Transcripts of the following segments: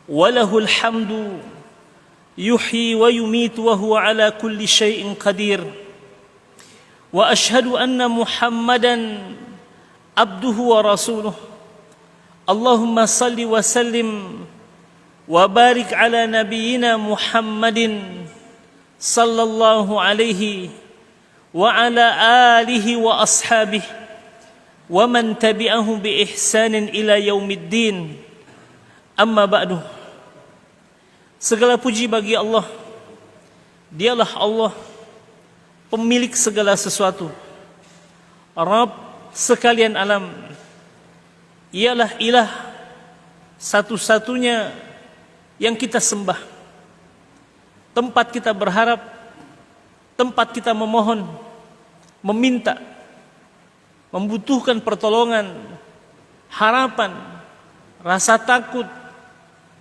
وله الحمد يحيي ويميت وهو على كل شيء قدير وأشهد أن محمدا عبده ورسوله اللهم صل وسلم وبارك على نبينا محمد صلى الله عليه وعلى آله وأصحابه ومن تبعهم بإحسان إلى يوم الدين أما بعد. Segala puji bagi Allah. Dialah Allah, pemilik segala sesuatu, Rabb sekalian alam. Ialah ilah satu-satunya yang kita sembah, tempat kita berharap, tempat kita memohon, meminta, membutuhkan pertolongan, harapan, rasa takut,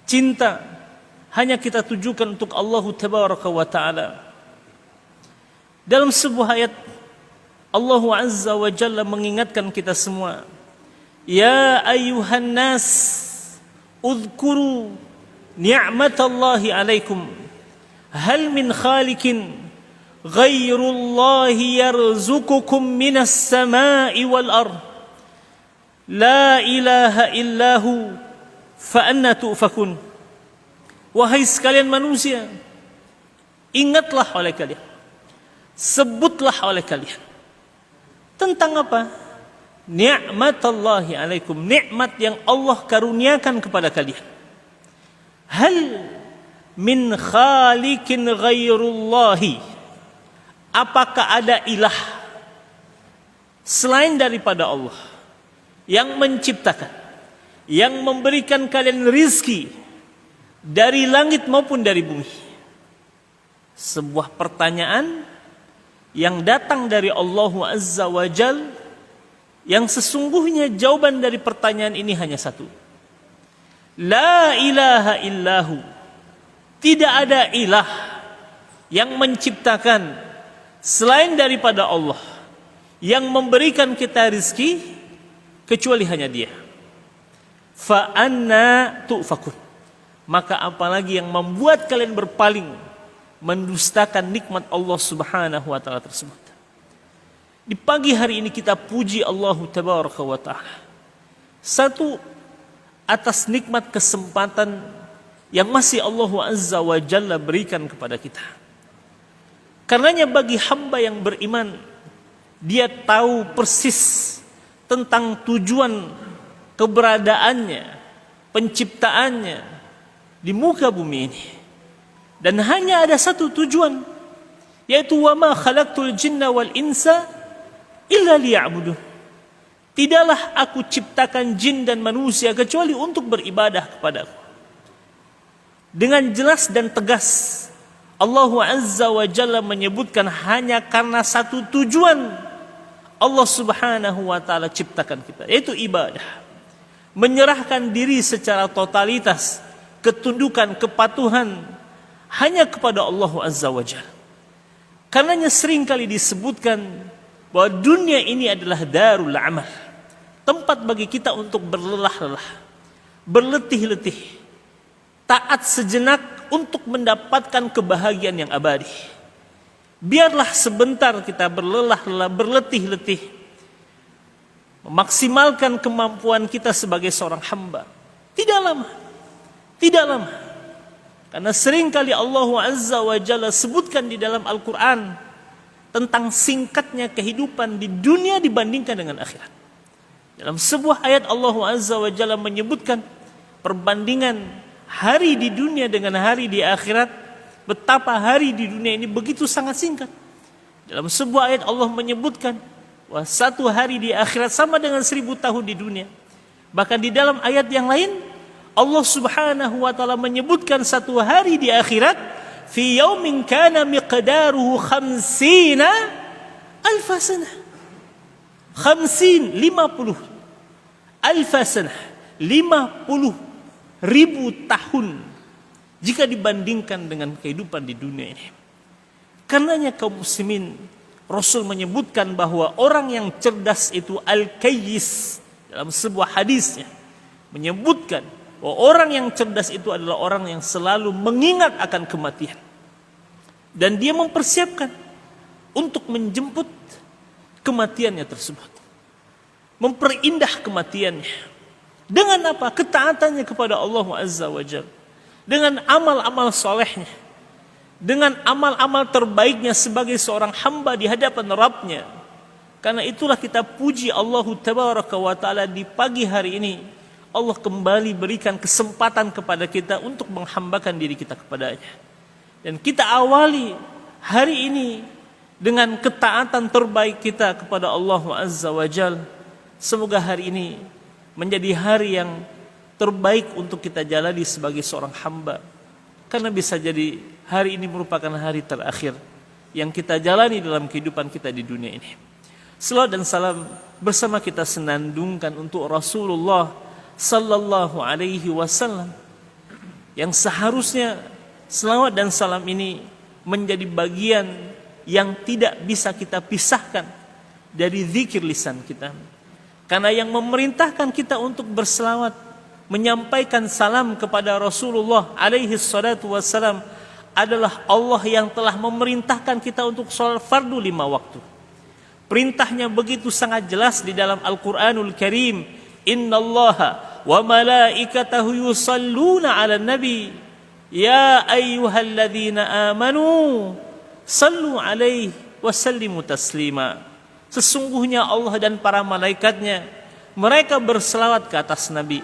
cinta, hanya kita tujukan untuk Allah Tabaraka wa Ta'ala. Dalam sebuah ayat Allah Azza wa Jalla mengingatkan kita semua, ya ayyuhan nas udhkuru ni'matallahi alaikum hal min khalikin ghairullahi yarzuqukum minas samai wal ard la ilaha illahu fa anna tu'fakun. Wahai sekalian manusia, ingatlah oleh kalian, sebutlah oleh kalian tentang apa? Ni'matallahi alaikum, nikmat yang Allah karuniakan kepada kalian. Hal min khaliqin ghairullahi, apakah ada ilah selain daripada Allah yang menciptakan, yang memberikan kalian rizki dari langit maupun dari bumi? Sebuah pertanyaan yang datang dari Allah Azza wa Jal, yang sesungguhnya jawaban dari pertanyaan ini hanya satu. La ilaha illahu, tidak ada ilah yang menciptakan selain daripada Allah, yang memberikan kita rizki kecuali hanya Dia. Fa anna tu'fakun, maka apalagi yang membuat kalian berpaling, mendustakan nikmat Allah Subhanahu wa Ta'ala tersebut. Di pagi hari ini kita puji Allah Tabaraka wa Ta'ala, satu, atas nikmat kesempatan yang masih Allah Azza wa Jalla berikan kepada kita. Karenanya bagi hamba yang beriman, dia tahu persis tentang tujuan keberadaannya, penciptaannya di muka bumi ini. Dan hanya ada satu tujuan, yaitu wa ma khalaqtul jinna wal insa illa liya'budun. Tidaklah aku ciptakan jin dan manusia kecuali untuk beribadah kepadaku. Dengan jelas dan tegas Allah Azza wa Jalla menyebutkan hanya karena satu tujuan Allah Subhanahu wa Ta'ala ciptakan kita, yaitu ibadah. Menyerahkan diri secara totalitas, ketundukan, kepatuhan hanya kepada Allah Azza wa Jalla. Karenanya sering kali disebutkan bahwa dunia ini adalah darul amal, tempat bagi kita untuk berlelah-lelah, berletih-letih, taat sejenak untuk mendapatkan kebahagiaan yang abadi. Biarlah sebentar kita berlelah-lelah, berletih-letih, memaksimalkan kemampuan kita sebagai seorang hamba. Tidak lama, tidak lama. Karena seringkali Allah Azza wa Jalla sebutkan di dalam Al-Quran tentang singkatnya kehidupan di dunia dibandingkan dengan akhirat. Dalam sebuah ayat Allah Azza wa Jalla menyebutkan perbandingan hari di dunia dengan hari di akhirat, betapa hari di dunia ini begitu sangat singkat. Dalam sebuah ayat Allah menyebutkan bahwa satu hari di akhirat sama dengan 1000 tahun di dunia. Bahkan di dalam ayat yang lain Allah Subhanahu wa Ta'ala menyebutkan satu hari di akhirat, fi yaumin kana miqdaruhu 50 alf sanah. 50 alf sanah, 50.000 tahun jika dibandingkan dengan kehidupan di dunia ini. Karenanya kaum muslimin, Rasul menyebutkan bahwa orang yang cerdas itu al-kayyis. Dalam sebuah hadisnya menyebutkan Orang yang cerdas itu adalah orang yang selalu mengingat akan kematian. Dan dia mempersiapkan untuk menjemput kematiannya tersebut. Memperindah kematiannya. Dengan apa? Ketaatannya kepada Allah Azza wa Jalla. Dengan amal-amal solehnya. Dengan amal-amal terbaiknya sebagai seorang hamba di hadapan Rabbnya. Karena itulah kita puji Allah Tabaraka wa Ta'ala di pagi hari ini. Allah kembali berikan kesempatan kepada kita untuk menghambakan diri kita kepadanya. Dan kita awali hari ini dengan ketaatan terbaik kita kepada Allah Azza wa Jalla. Semoga hari ini menjadi hari yang terbaik untuk kita jalani sebagai seorang hamba. Karena bisa jadi hari ini merupakan hari terakhir yang kita jalani dalam kehidupan kita di dunia ini. Selawat dan salam bersama kita senandungkan untuk Rasulullah sallallahu alaihi wasallam, yang seharusnya selawat dan salam ini menjadi bagian yang tidak bisa kita pisahkan dari zikir lisan kita. Karena yang memerintahkan kita untuk berselawat, menyampaikan salam kepada Rasulullah alaihi salatu wassalam adalah Allah yang telah memerintahkan kita untuk salat fardu 5 waktu. Perintahnya begitu sangat jelas di dalam Al-Quranul Karim. Innallaha wa malaikatahu yusalluna 'alan nabi ya ayyuhalladzina amanu sallu 'alaihi wa sallimu taslima. Sesungguhnya Allah dan para malaikatnya mereka berselawat ke atas nabi.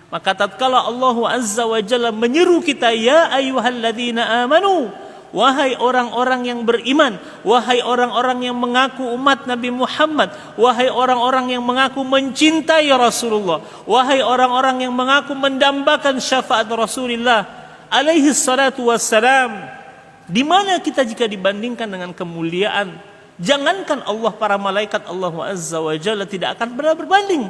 Maka tatkala Allah Azza wa Jalla menyeru kita, ya ayyuhalladzina amanu, wahai orang-orang yang beriman, wahai orang-orang yang mengaku umat Nabi Muhammad, wahai orang-orang yang mengaku mencintai Rasulullah, wahai orang-orang yang mengaku mendambakan syafaat Rasulullah alaihi salatu wassalam. Di mana kita jika dibandingkan dengan kemuliaan, jangankan Allah, para malaikat Allah Azza wa Jalla tidak akan pernah berbanding.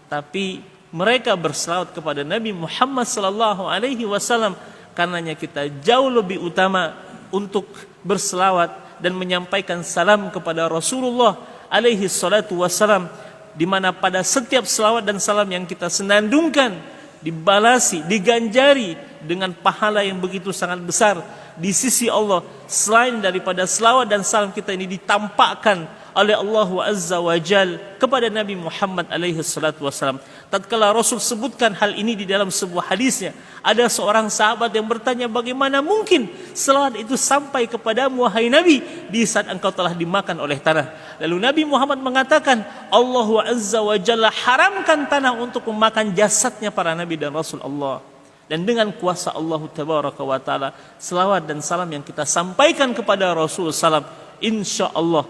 Tapi mereka berselawat kepada Nabi Muhammad sallallahu alaihi wasallam. Karenanya kita jauh lebih utama untuk berselawat dan menyampaikan salam kepada Rasulullah alaihi salatu wassalam, di mana pada setiap selawat dan salam yang kita senandungkan dibalasi, diganjari dengan pahala yang begitu sangat besar di sisi Allah. Selain daripada selawat dan salam kita ini ditampakkan oleh Allah Azza wa Jal kepada Nabi Muhammad alaihi salatu wassalam. Tatkala Rasul sebutkan hal ini di dalam sebuah hadisnya, ada seorang sahabat yang bertanya, bagaimana mungkin selawat itu sampai kepadamu wahai Nabi di saat engkau telah dimakan oleh tanah? Lalu Nabi Muhammad mengatakan, Allah Azza wa Jalla haramkan tanah untuk memakan jasadnya para Nabi dan Rasul Allah. Dan dengan kuasa Allah Tabaraka wa Ta'ala, selawat dan salam yang kita sampaikan kepada Rasul salam, insya Allah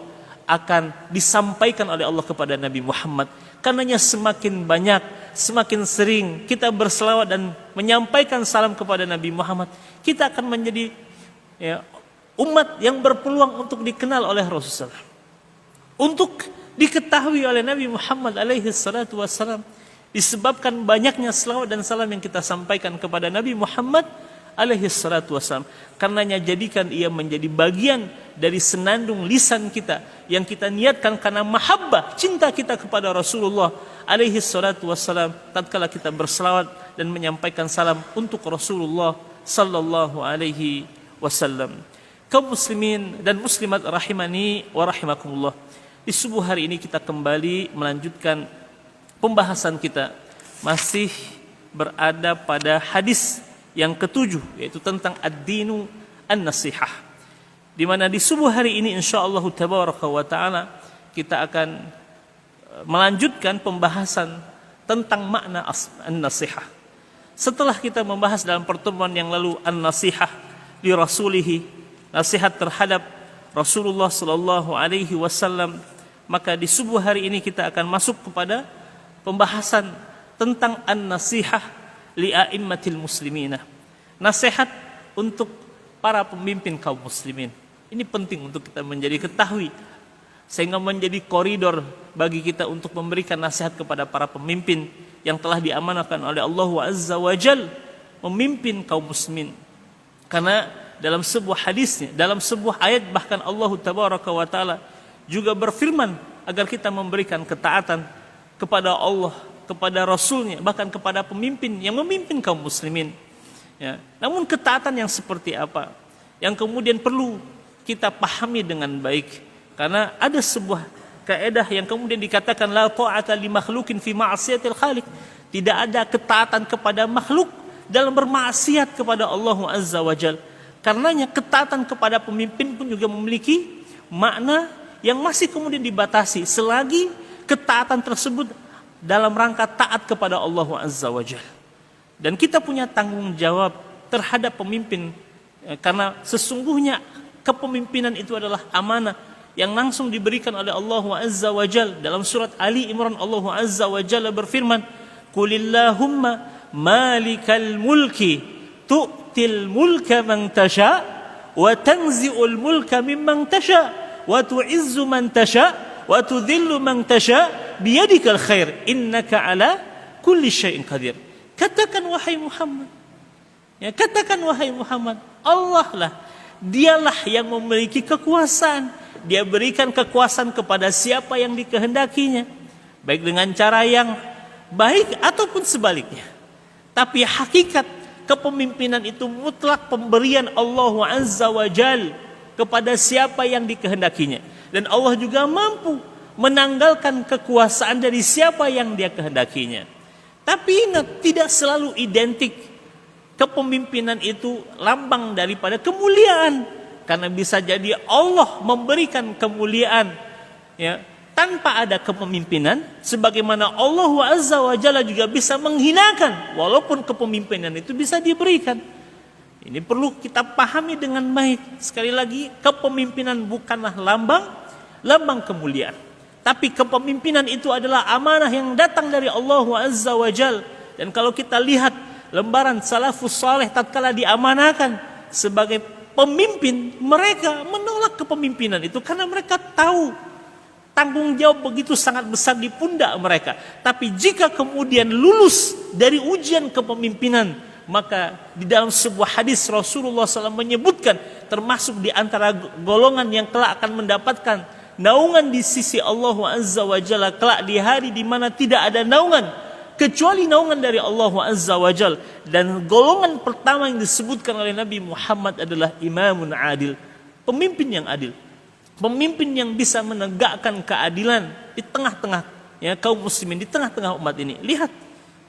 akan disampaikan oleh Allah kepada Nabi Muhammad. Karenanya semakin banyak, semakin sering kita berselawat dan menyampaikan salam kepada Nabi Muhammad, kita akan menjadi umat yang berpeluang untuk dikenal oleh Rasulullah, untuk diketahui oleh Nabi Muhammad alaihi salatu wassalam. Disebabkan banyaknya selawat dan salam yang kita sampaikan kepada Nabi Muhammad alaihi salatu wassalam. Karenanya jadikan ia menjadi bagian dari senandung lisan kita yang kita niatkan karena mahabbah, cinta kita kepada Rasulullah alaihi salatu wassalam. Tatkala kita berselawat dan menyampaikan salam untuk Rasulullah sallallahu alaihi wasallam. Kaum muslimin dan muslimat rahimani wa rahimakumullah. Di subuh hari ini kita kembali melanjutkan pembahasan kita, masih berada pada hadis yang ketujuh, yaitu tentang ad-dinu an-nasihah. Di mana di subuh hari ini insyaallah tabaraka wa taala kita akan melanjutkan pembahasan tentang makna an-nasihah. Setelah kita membahas dalam pertemuan yang lalu an-nasihah li rasulih, nasihat terhadap Rasulullah sallallahu alaihi wasallam, maka di subuh hari ini kita akan masuk kepada pembahasan tentang an-nasihah li a'immatil muslimina. Nasihat untuk para pemimpin kaum muslimin. Ini penting untuk kita menjadi ketahui, sehingga menjadi koridor bagi kita untuk memberikan nasihat kepada para pemimpin yang telah diamanahkan oleh Allah Azza wa Jal memimpin kaum muslimin. Karena dalam sebuah hadisnya, dalam sebuah ayat, bahkan Allah Tabaraka wa Ta'ala juga berfirman agar kita memberikan ketaatan kepada Allah, kepada Rasulnya, bahkan kepada pemimpin yang memimpin kaum muslimin. Ya. Namun ketaatan yang seperti apa yang kemudian perlu kita pahami dengan baik, karena ada sebuah kaidah yang kemudian dikatakan la ta'ata li makhluqin fi ma'siyatil khaliq. Tidak ada ketaatan kepada makhluk dalam bermaksiat kepada Allah Azza wa Jalla. Karenanya ketaatan kepada pemimpin pun juga memiliki makna yang masih kemudian dibatasi selagi ketaatan tersebut dalam rangka taat kepada Allah Azza wa Jalla. Dan kita punya tanggung jawab terhadap pemimpin, karena sesungguhnya kepemimpinan itu adalah amanah yang langsung diberikan oleh Allah Azza wa Jalla. Dalam surat Ali Imran Allah Azza wa Jalla berfirman, "Qulillahumma malikal mulki tu'til mulka man tasha wa tanzi'ul mulka mimman tasha wa tu'izzu man tasha wa tudhillu man tasha biyadikal khair innaka ala kulli syai'in qadir." Katakan wahai Muhammad, ya, katakan wahai Muhammad, Allah lah, dialah yang memiliki kekuasaan. Dia berikan kekuasaan kepada siapa yang dikehendakinya, baik dengan cara yang baik ataupun sebaliknya. Tapi hakikat kepemimpinan itu mutlak pemberian Allah Azza wa Jal kepada siapa yang dikehendakinya. Dan Allah juga mampu menanggalkan kekuasaan dari siapa yang dia kehendakinya. Tapi ingat, tidak selalu identik kepemimpinan itu lambang daripada kemuliaan. Karena bisa jadi Allah memberikan kemuliaan, ya, tanpa ada kepemimpinan, sebagaimana Allah Azza wa Jalla juga bisa menghinakan walaupun kepemimpinan itu bisa diberikan. Ini perlu kita pahami dengan baik. Sekali lagi, kepemimpinan bukanlah lambang kemuliaan, tapi kepemimpinan itu adalah amanah yang datang dari Allah Azza wa Jalla. Dan kalau kita lihat lembaran salafus saleh tatkala diamanahkan sebagai pemimpin, mereka menolak kepemimpinan itu karena mereka tahu tanggung jawab begitu sangat besar di pundak mereka. Tapi jika kemudian lulus dari ujian kepemimpinan, maka di dalam sebuah hadis Rasulullah SAW menyebutkan termasuk di antara golongan yang kelak akan mendapatkan naungan di sisi Allah Azza wa Jalla kelak di hari di mana tidak ada naungan kecuali naungan dari Allah Azza wa Jalla. Dan golongan pertama yang disebutkan oleh Nabi Muhammad adalah imamun adil, pemimpin yang adil, pemimpin yang bisa menegakkan keadilan di tengah-tengah, ya, kaum muslimin, di tengah-tengah umat ini. Lihat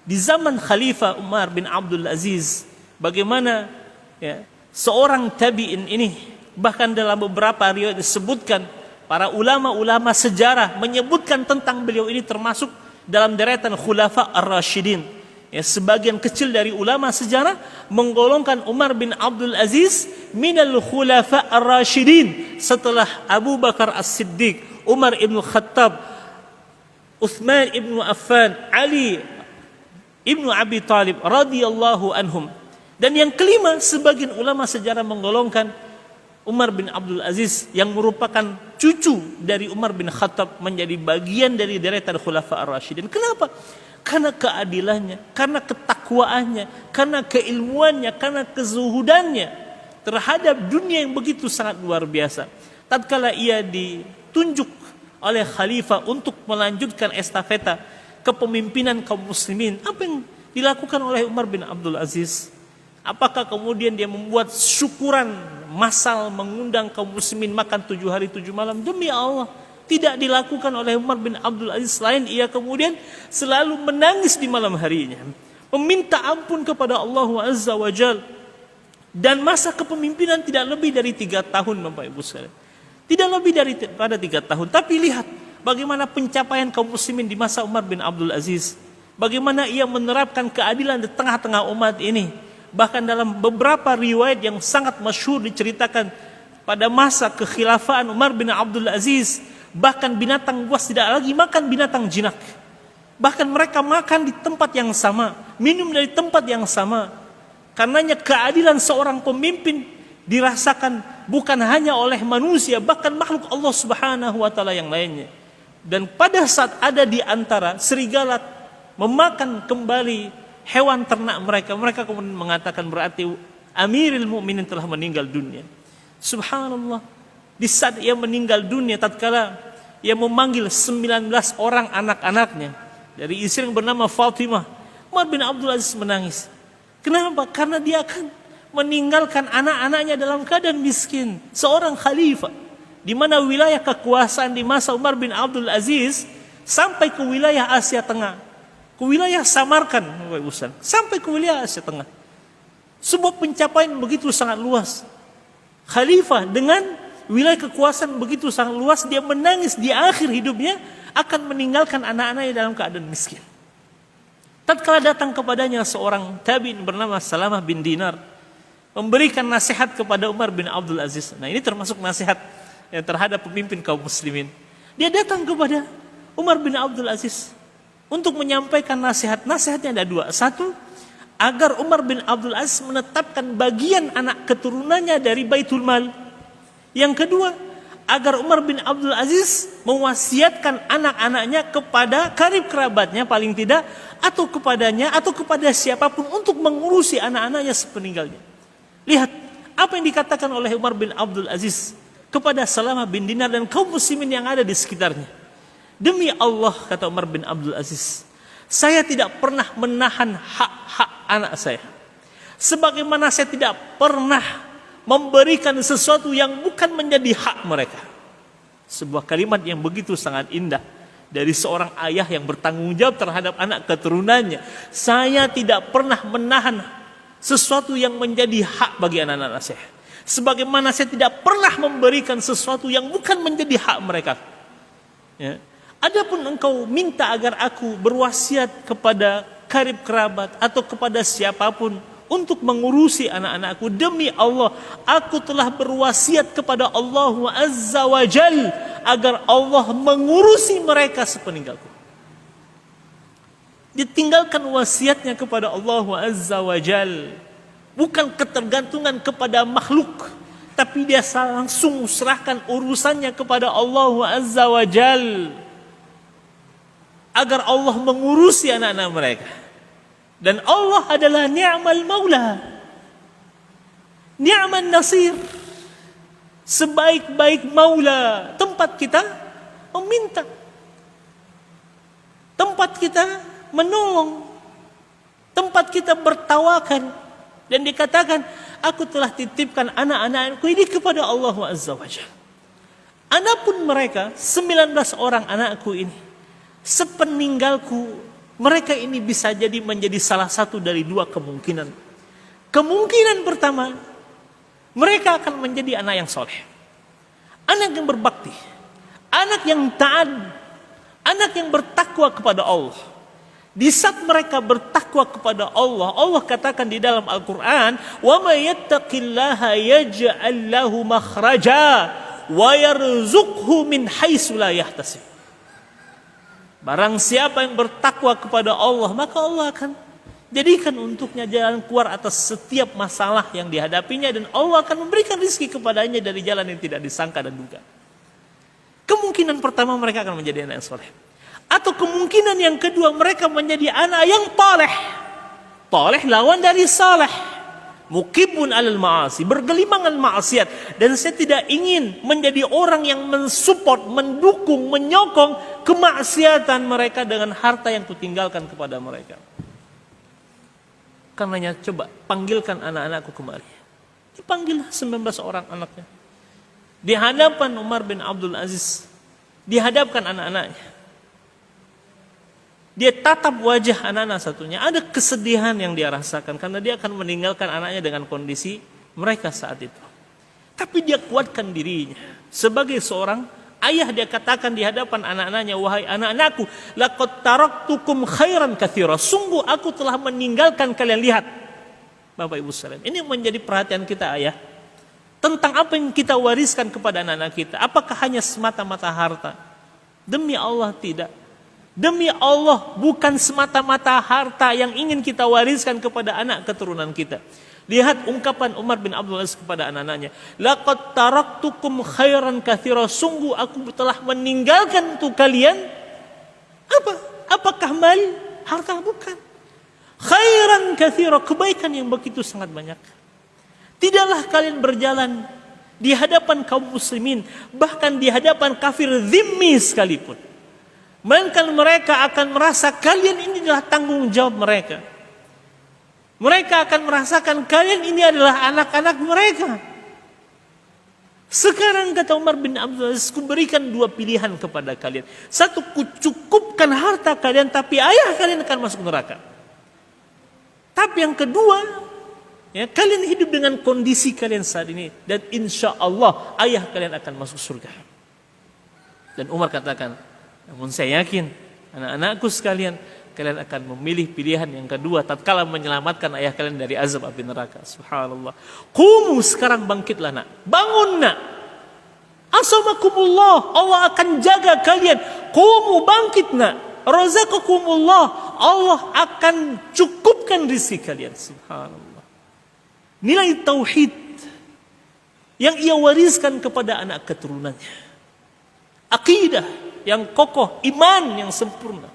di zaman Khalifah Umar bin Abdul Aziz bagaimana, ya, seorang tabi'in ini, bahkan dalam beberapa riwayat disebutkan, para ulama-ulama sejarah menyebutkan tentang beliau ini termasuk dalam deretan Khulafa Ar-Rasyidin. Ya, sebagian kecil dari ulama sejarah menggolongkan Umar bin Abdul Aziz minal Khulafa Ar-Rasyidin setelah Abu Bakar As-Siddiq, Umar ibn Khattab, Uthman ibn Affan, Ali ibn Abi Talib radhiyallahu anhum. Dan yang kelima, sebagian ulama sejarah menggolongkan Umar bin Abdul Aziz yang merupakan cucu dari Umar bin Khattab menjadi bagian dari deretan Khulafa Ar-Rasyidin. Kenapa? Karena keadilannya, karena ketakwaannya, karena keilmuannya, karena kezuhudannya terhadap dunia yang begitu sangat luar biasa. Tatkala ia ditunjuk oleh khalifah untuk melanjutkan estafeta kepemimpinan kaum muslimin, apa yang dilakukan oleh Umar bin Abdul Aziz? Apakah kemudian dia membuat syukuran massal mengundang kaum muslimin makan 7 hari 7 malam? Demi Allah, tidak dilakukan oleh Umar bin Abdul Aziz. Selain ia kemudian selalu menangis di malam harinya, meminta ampun kepada Allah Azza wa Jalla. Dan masa kepemimpinan tidak lebih dari 3 tahun, Bapak Ibu sekalian. Tidak lebih daripada 3 tahun. Tapi lihat bagaimana pencapaian kaum muslimin di masa Umar bin Abdul Aziz. Bagaimana ia menerapkan keadilan di tengah-tengah umat ini. Bahkan dalam beberapa riwayat yang sangat masyhur diceritakan pada masa kekhilafaan Umar bin Abdul Aziz, bahkan binatang buas tidak lagi makan binatang jinak. Bahkan mereka makan di tempat yang sama, minum dari tempat yang sama. Karenanya keadilan seorang pemimpin dirasakan bukan hanya oleh manusia, bahkan makhluk Allah Subhanahu wa taala yang lainnya. Dan pada saat ada di antara serigala memakan kembali hewan ternak mereka, mereka kemudian mengatakan berarti Amirul Mukminin telah meninggal dunia. Subhanallah. Di saat ia meninggal dunia, tatkala ia memanggil 19 orang anak-anaknya, dari istri yang bernama Fatimah. Umar bin Abdul Aziz menangis. Kenapa? Karena dia akan meninggalkan anak-anaknya dalam keadaan miskin. Seorang khalifah, di mana wilayah kekuasaan di masa Umar bin Abdul Aziz sampai ke wilayah Asia Tengah, ke wilayah Samarkand, sampai ke wilayah Asia Tengah. Sebuah pencapaian begitu sangat luas. Khalifah dengan wilayah kekuasaan begitu sangat luas, dia menangis di akhir hidupnya akan meninggalkan anak-anaknya dalam keadaan miskin. Tatkala datang kepadanya seorang tabi'in bernama Salamah bin Dinar, memberikan nasihat kepada Umar bin Abdul Aziz. Nah, ini termasuk nasihat yang terhadap pemimpin kaum muslimin. Dia datang kepada Umar bin Abdul Aziz untuk menyampaikan nasihat. Nasihatnya ada dua. Satu, agar Umar bin Abdul Aziz menetapkan bagian anak keturunannya dari Baitul Mal. Yang kedua, agar Umar bin Abdul Aziz mewasiatkan anak-anaknya kepada karib kerabatnya paling tidak, atau kepadanya atau kepada siapapun untuk mengurusi anak-anaknya sepeninggalnya. Lihat apa yang dikatakan oleh Umar bin Abdul Aziz kepada Salamah bin Dinar dan kaum muslimin yang ada di sekitarnya. Demi Allah, kata Umar bin Abdul Aziz, saya tidak pernah menahan hak-hak anak saya, sebagaimana saya tidak pernah memberikan sesuatu yang bukan menjadi hak mereka. Sebuah kalimat yang begitu sangat indah dari seorang ayah yang bertanggung jawab terhadap anak keturunannya. Saya tidak pernah menahan sesuatu yang menjadi hak bagi anak-anak saya, sebagaimana saya tidak pernah memberikan sesuatu yang bukan menjadi hak mereka. Ya. Adapun engkau minta agar aku berwasiat kepada karib kerabat atau kepada siapapun untuk mengurusi anak-anakku, demi Allah, aku telah berwasiat kepada Allah Azza wa Jal agar Allah mengurusi mereka sepeninggalku. Ditinggalkan wasiatnya kepada Allah Azza wa Jal, bukan ketergantungan kepada makhluk, tapi dia langsung serahkan urusannya kepada Allah Azza wa Jal agar Allah mengurusi anak-anak mereka. Dan Allah adalah ni'mal maula, ni'man nasir, sebaik-baik maula. Tempat kita meminta, tempat kita menolong, tempat kita bertawakan. Dan dikatakan, aku telah titipkan anak-anakku ini kepada Allah Azza wa Jalla. Adapun mereka 19 orang anakku ini, sepeninggalku, mereka ini bisa jadi menjadi salah satu dari dua kemungkinan. Kemungkinan pertama, mereka akan menjadi anak yang soleh, anak yang berbakti, anak yang taat, anak yang bertakwa kepada Allah. Di saat mereka bertakwa kepada Allah, Allah katakan di dalam Al-Quran, wa may yattaqillaha yaj'al lahu makhraja wa yarzuqhu min haitsu la yahtasib. Barang siapa yang bertakwa kepada Allah, maka Allah akan jadikan untuknya jalan keluar atas setiap masalah yang dihadapinya, dan Allah akan memberikan rezeki kepadanya dari jalan yang tidak disangka dan duga. Kemungkinan pertama, mereka akan menjadi anak yang soleh. Atau kemungkinan yang kedua, mereka menjadi anak yang toleh. Toleh lawan dari saleh. Mukibun alal ma'asi, bergelimangan maksiat. Dan saya tidak ingin menjadi orang yang mensupport, mendukung, menyokong kemaksiatan mereka dengan harta yang kutinggalkan kepada mereka. Karenanya coba panggilkan anak-anakku kembali. Dipanggillah 19 orang anaknya. Di hadapan Umar bin Abdul Aziz, dihadapkan anak-anaknya. Dia tatap wajah anak-anak satunya. Ada kesedihan yang dia rasakan karena dia akan meninggalkan anaknya dengan kondisi mereka saat itu. Tapi dia kuatkan dirinya. Sebagai seorang ayah, dia katakan di hadapan anak-anaknya, wahai anak-anakku, laqad taraktukum khairan katsira. Sungguh aku telah meninggalkan kalian. Lihat, Bapak Ibu sekalian, ini menjadi perhatian kita, ayah, tentang apa yang kita wariskan kepada anak-anak kita. Apakah hanya semata-mata harta? Demi Allah tidak. Demi Allah, bukan semata-mata harta yang ingin kita wariskan kepada anak keturunan kita. Lihat ungkapan Umar bin Abdul Aziz kepada anak-anaknya, laqad taraktukum khairan katsira. Sungguh aku telah meninggalkan untuk kalian apa? Apakah mal? Harta? Bukan. Khairan katsira, kebaikan yang begitu sangat banyak. Tidaklah kalian berjalan di hadapan kaum muslimin, bahkan di hadapan kafir zimmi sekalipun, melainkan mereka akan merasa kalian ini adalah tanggung jawab mereka. Mereka akan merasakan kalian ini adalah anak-anak mereka. Sekarang kata Umar bin Abdul Aziz, kuberikan dua pilihan kepada kalian. Satu, kucukupkan harta kalian, tapi ayah kalian akan masuk neraka. Tapi yang kedua, ya, kalian hidup dengan kondisi kalian saat ini, dan insya Allah ayah kalian akan masuk surga. Dan Umar katakan, namun saya yakin anak-anakku sekalian, kalian akan memilih pilihan yang kedua tatkala menyelamatkan ayah kalian dari azab api neraka. Subhanallah. Qumu, sekarang bangkitlah nak. Bangun nak. Asamakumullah, Allah akan jaga kalian. Qumu, bangkit nak. Razaqakumullah, Allah akan cukupkan rezeki kalian. Subhanallah. Nilai tauhid yang ia wariskan kepada anak keturunannya. Akidah yang kokoh, iman yang sempurna.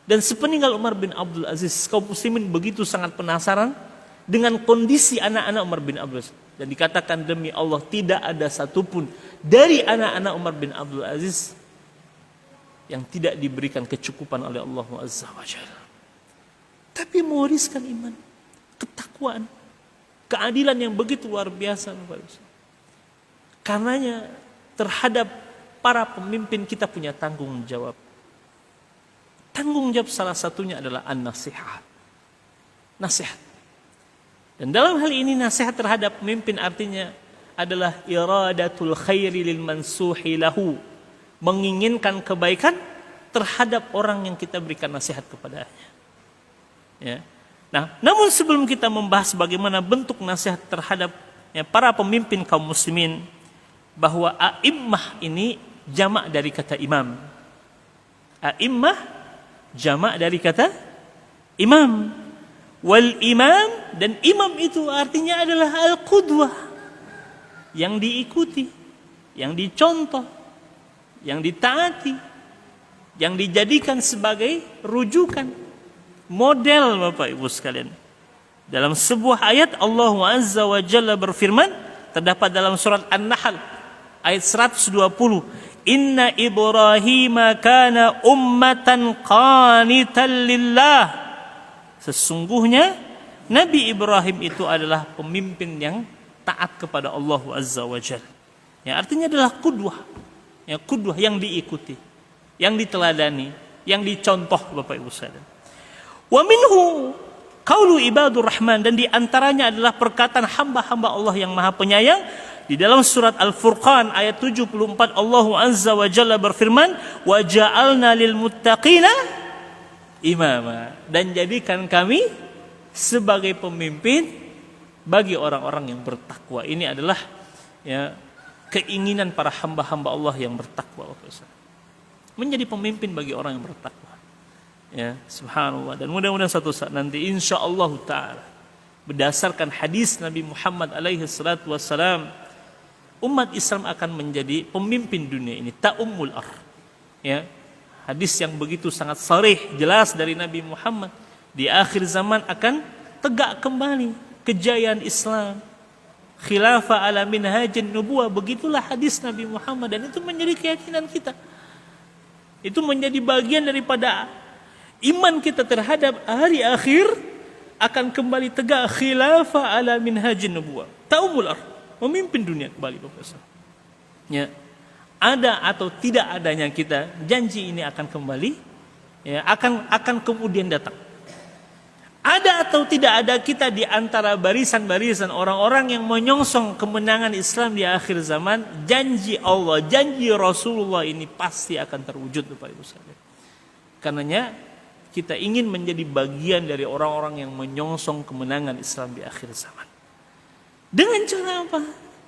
Dan sepeninggal Umar bin Abdul Aziz, kaum muslimin begitu sangat penasaran dengan kondisi anak-anak Umar bin Abdul Aziz. Dan dikatakan demi Allah tidak ada satupun dari anak-anak Umar bin Abdul Aziz yang tidak diberikan kecukupan oleh Allah Azza wa Jalla. Tapi mewariskan iman, ketakwaan, keadilan yang begitu luar biasa. Karenanya terhadap para pemimpin kita punya tanggung jawab. Tanggung jawab salah satunya adalah an-nasihat. Nasihat. Dan dalam hal ini nasihat terhadap pemimpin artinya adalah iradatul khairi lil mansuhi lahu. Menginginkan kebaikan terhadap orang yang kita berikan nasihat kepadanya. Ya. Nah, namun sebelum kita membahas bagaimana bentuk nasihat terhadap para pemimpin kaum muslimin, bahwa a'immah ini jamak dari kata imam. A'immah jamak dari kata imam. Wal imam, dan imam itu artinya adalah al-qudwah, yang diikuti, yang dicontoh, yang ditaati, yang dijadikan sebagai rujukan, model Bapak Ibu sekalian. Dalam sebuah ayat Allah Azza wa Jalla berfirman, terdapat dalam surat An-Nahl ayat 120, Inna Ibrahima kana ummatan qanitan lillah. Sesungguhnya Nabi Ibrahim itu adalah pemimpin yang taat kepada Allah Azza wa Jalla. Ya, artinya adalah qudwah. Ya, qudwah yang diikuti, yang diteladani, yang dicontoh Bapak Ibu sekalian. Wa minhu qaulu ibadur rahman, dan di antaranya adalah perkataan hamba-hamba Allah yang Maha Penyayang. Di dalam surat Al-Furqan ayat 74 Allah Azza wa Jalla berfirman, wa ja'alna lil muttaqina imama, dan jadikan kami sebagai pemimpin bagi orang-orang yang bertakwa. Ini adalah ya keinginan para hamba-hamba Allah yang bertakwa, menjadi pemimpin bagi orang yang bertakwa. Ya, subhanallah. Dan mudah-mudahan suatu saat nanti insyaallah taala, berdasarkan hadis Nabi Muhammad alaihi salatu wassalam, umat Islam akan menjadi pemimpin dunia ini, ta'ummul ardh. Ya, hadis yang begitu sangat sharih, jelas dari Nabi Muhammad. Di akhir zaman akan tegak kembali kejayaan Islam, khilafah ala minhajin nubuwah. Begitulah hadis Nabi Muhammad, dan itu menjadi keyakinan kita. Itu menjadi bagian daripada iman kita terhadap hari akhir, akan kembali tegak khilafah ala minhajin nubuwah, ta'ummul ardh, memimpin dunia kembali Bapak. Ya. Ada atau tidak adanya kita, janji ini akan kembali, ya, akan kemudian datang. Ada atau tidak ada kita di antara barisan-barisan orang-orang yang menyongsong kemenangan Islam di akhir zaman, janji Allah, janji Rasulullah ini pasti akan terwujud Bapak Ibu sekalian. Karenanya kita ingin menjadi bagian dari orang-orang yang menyongsong kemenangan Islam di akhir zaman. Dengan cara apa?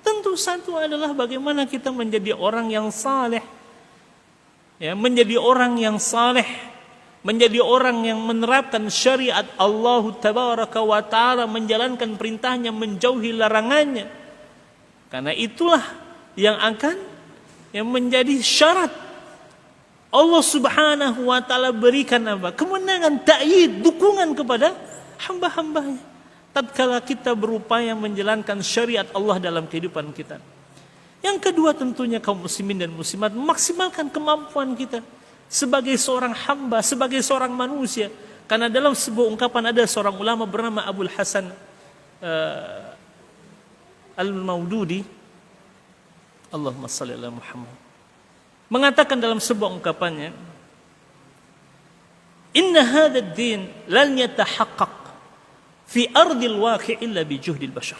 Tentu satu adalah bagaimana kita menjadi orang yang saleh, ya, menjadi orang yang saleh, menjadi orang yang menerapkan syariat Allah Tabaraka wa Ta'ala, menjalankan perintahnya, menjauhi larangannya. Karena itulah yang akan yang menjadi syarat Allah Subhanahu wa Ta'ala berikan apa? Kemenangan, ta'yid, dukungan kepada hamba-hambanya tatkala kita berupaya menjalankan syariat Allah dalam kehidupan kita. Yang kedua tentunya kaum muslimin dan muslimat, maksimalkan kemampuan kita sebagai seorang hamba, sebagai seorang manusia. Karena dalam sebuah ungkapan ada seorang ulama bernama Abul Hasan Al-Maududi, Allahumma salli ala Muhammad, mengatakan dalam sebuah ungkapannya, inna hadha ad-din lan yatahaqqaq fi ardil waqi' illa bi juhdil bashar.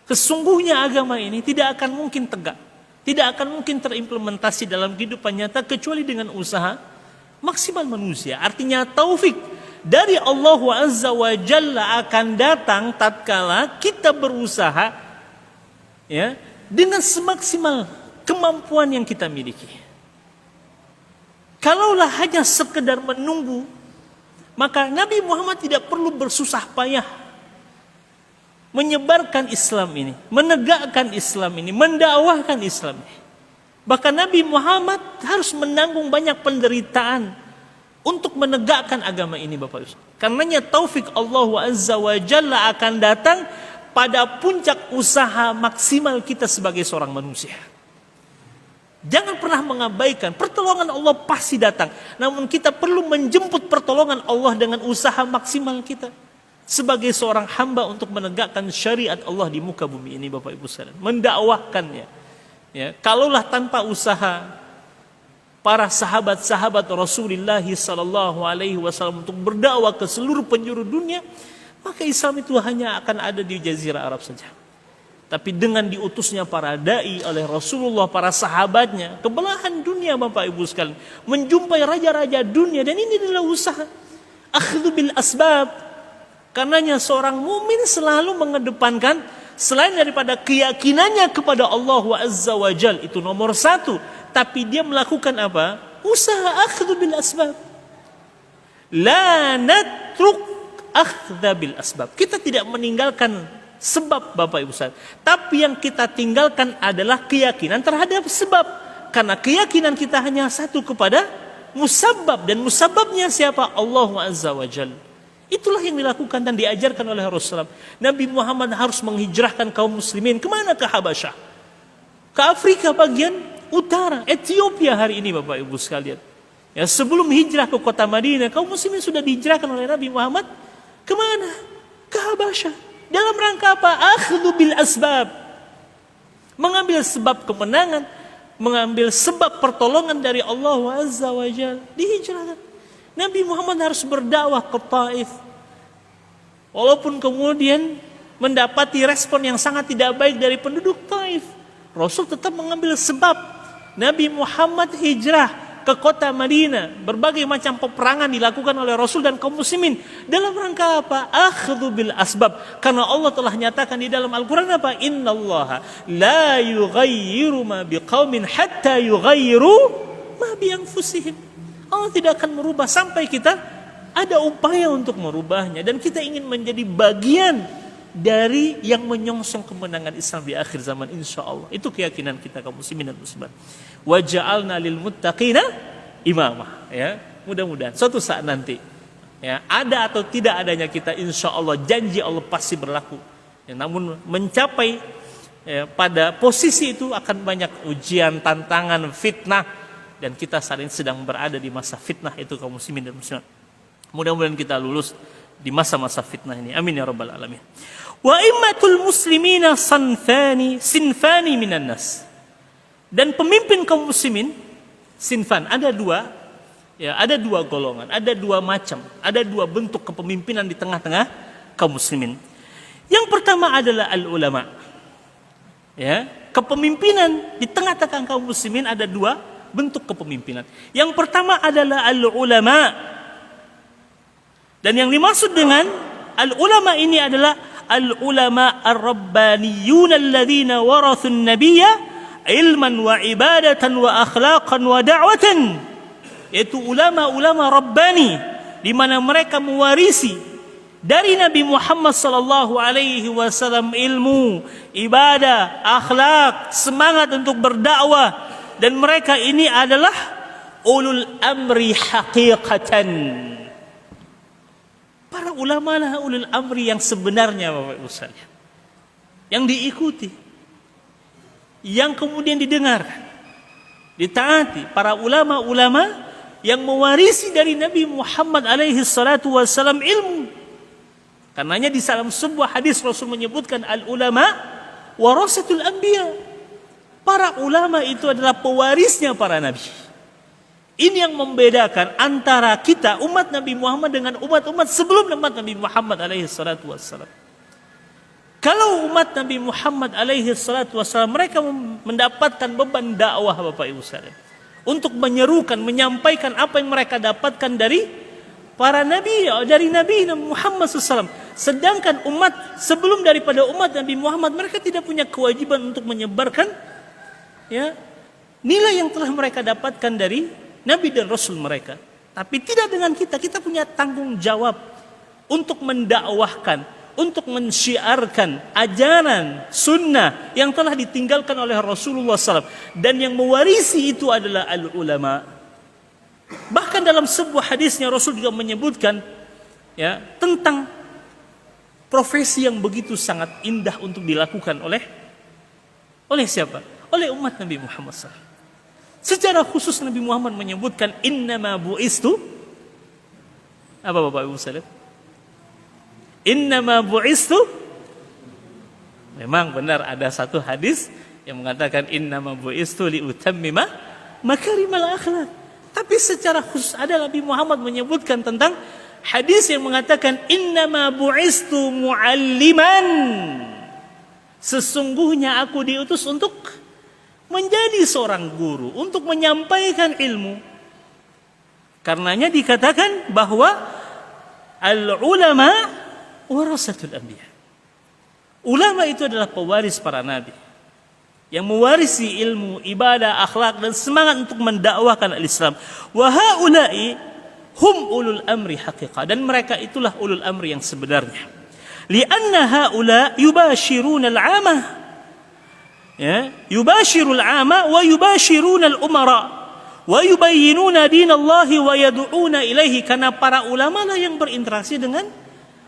Sesungguhnya agama ini tidak akan mungkin tegak, tidak akan mungkin terimplementasi dalam kehidupan nyata kecuali dengan usaha maksimal manusia. Artinya taufik dari Allah Azza wa Jalla akan datang tatkala kita berusaha, ya, dengan semaksimal kemampuan yang kita miliki. Kalaulah hanya sekedar menunggu, maka Nabi Muhammad tidak perlu bersusah payah menyebarkan Islam ini, menegakkan Islam ini, mendakwahkan Islam ini. Bahkan Nabi Muhammad harus menanggung banyak penderitaan untuk menegakkan agama ini, Bapak Ibu. Karenanya taufik Allah Azza wa Jalla akan datang pada puncak usaha maksimal kita sebagai seorang manusia. Jangan pernah mengabaikan, pertolongan Allah pasti datang. Namun kita perlu menjemput pertolongan Allah dengan usaha maksimal kita sebagai seorang hamba untuk menegakkan syariat Allah di muka bumi ini, Bapak Ibu sekalian, mendakwahkannya. Ya, kalaulah tanpa usaha para sahabat-sahabat Rasulullah sallallahu alaihi wasallam untuk berdakwah ke seluruh penjuru dunia, maka Islam itu hanya akan ada di Jazirah Arab saja. Tapi dengan diutusnya para dai oleh Rasulullah, para sahabatnya ke belahan dunia, Bapak Ibu sekalian, menjumpai raja-raja dunia, dan ini adalah usaha akhdhu bil asbab. Karenanya seorang mukmin selalu mengedepankan selain daripada keyakinannya kepada Allah Azza wa Jal, itu nomor satu, tapi dia melakukan apa? Usaha akhdhu bil asbab. La natruk akhdha bil asbab. Kita tidak meninggalkan sebab, Bapak Ibu sekalian, tapi yang kita tinggalkan adalah keyakinan terhadap sebab. Karena keyakinan kita hanya satu kepada musabbab, dan musabbabnya siapa? Allah Azza wa Jalla. Itulah yang dilakukan dan diajarkan oleh Rasulullah. Nabi Muhammad harus menghijrahkan kaum muslimin kemana? Ke Habasyah, ke Afrika bagian utara, Ethiopia hari ini, Bapak Ibu sekalian. Ya, sebelum hijrah ke kota Madinah, kaum muslimin sudah dihijrahkan oleh Nabi Muhammad kemana? Ke Habasyah. Dalam rangka apa? Akhdhu bil asbab. Mengambil sebab kemenangan, mengambil sebab pertolongan dari Allah Azza wa Jalla. Dihijrahkan. Nabi Muhammad harus berdakwah ke Taif. Walaupun kemudian mendapati respon yang sangat tidak baik dari penduduk Taif, Rasul tetap mengambil sebab. Nabi Muhammad hijrah ke kota Madinah. Berbagai macam peperangan dilakukan oleh Rasul dan kaum muslimin. Dalam rangka apa? Akhdhu bil asbab. Karena Allah telah nyatakan di dalam Al-Quran apa? Innallaha la yughayyiru ma biqaumin hatta yughayyiru ma bi anfusihim. Allah tidak akan merubah sampai kita ada upaya untuk merubahnya. Dan kita ingin menjadi bagian dari yang menyongsong kemenangan Islam di akhir zaman, insya Allah. Itu keyakinan kita kaum muslimin dan muslimat. Wa ja'alna lil muttaqina imamah. Ya, mudah-mudahan suatu saat nanti, ya, ada atau tidak adanya kita, insya Allah janji Allah pasti berlaku. Ya, namun mencapai, ya, pada posisi itu akan banyak ujian, tantangan, fitnah. Dan kita saat ini sedang berada di masa fitnah itu kaum muslimin dan muslimat. Mudah-mudahan kita lulus di masa-masa fitnah ini. Amin ya rabbal alamin. Wa immatul muslimina sinfani minan nas. Dan pemimpin kaum muslimin, sinfan, ada dua, ya, ada dua golongan, ada dua macam, ada dua bentuk kepemimpinan di tengah-tengah kaum muslimin. Yang pertama adalah al-ulama. Ya, kepemimpinan di tengah-tengah kaum muslimin ada dua bentuk kepemimpinan. Yang pertama adalah al-ulama. Dan yang dimaksud dengan al-ulama ini adalah al-ulama ar-rabbaniyun alladhina warathun nabiyya ilman wa ibadatan wa akhlaqan wa da'watan. Yaitu ulama-ulama rabbani, di mana mereka mewarisi dari Nabi Muhammad sallallahu alaihi wasallam ilmu, ibadah, akhlak, semangat untuk berdakwah. Dan mereka ini adalah ulul amri haqiqatan. Para ulama lah ulul amri yang sebenarnya, Bapak Ibu sekalian, yang diikuti, yang kemudian didengar, ditaati. Para ulama-ulama yang mewarisi dari Nabi Muhammad alaihi salatu wassalam ilmu. Karenanya di dalam sebuah hadis Rasul menyebutkan al-ulama warasatul anbiya. Para ulama itu adalah pewarisnya para nabi. Ini yang membedakan antara kita umat Nabi Muhammad dengan umat-umat sebelum umat Nabi Muhammad alaihi salatu wassalam. Kalau umat Nabi Muhammad alaihi salatu wassalam mereka mendapatkan beban dakwah Bapak Ibu sekalian, untuk menyerukan, menyampaikan apa yang mereka dapatkan dari para nabi, dari Nabi Muhammad SAW. Sedangkan umat sebelum daripada umat Nabi Muhammad, mereka tidak punya kewajiban untuk menyebarkan nilai yang telah mereka dapatkan dari Nabi dan Rasul mereka. Tapi tidak dengan kita, kita punya tanggung jawab untuk mendakwahkan, untuk mensyiarkan ajaran sunnah yang telah ditinggalkan oleh Rasulullah SAW. Dan yang mewarisi itu adalah al-ulama. Bahkan dalam sebuah hadisnya Rasul juga menyebutkan tentang profesi yang begitu sangat indah untuk dilakukan oleh siapa? Oleh umat Nabi Muhammad SAW. Secara khusus Nabi Muhammad menyebutkan innama bu'istu, apa Bapak Ibu sekalian? Innama bu'istu, memang benar ada satu hadis yang mengatakan innama bu'istu liutammima makarimal akhlak. Tapi secara khusus ada Nabi Muhammad menyebutkan tentang hadis yang mengatakan innama bu'istu mualliman. Sesungguhnya aku diutus untuk menjadi seorang guru, untuk menyampaikan ilmu. Karenanya dikatakan bahwa al-ulama warasatul anbiya. Ulama itu adalah pewaris para nabi yang mewarisi ilmu, ibadah, akhlak dan semangat untuk mendakwahkan al-Islam. Wa haula'i hum ulul amri haqiqah, dan mereka itulah ulul amri yang sebenarnya. Lianna haula yubashiruna al-'amah. Yubashirul 'ama wa yubashiruna al-umara wa yubayyinuna dinallahi wa yad'una ilaihi, karena para ulama lah yang berinteraksi dengan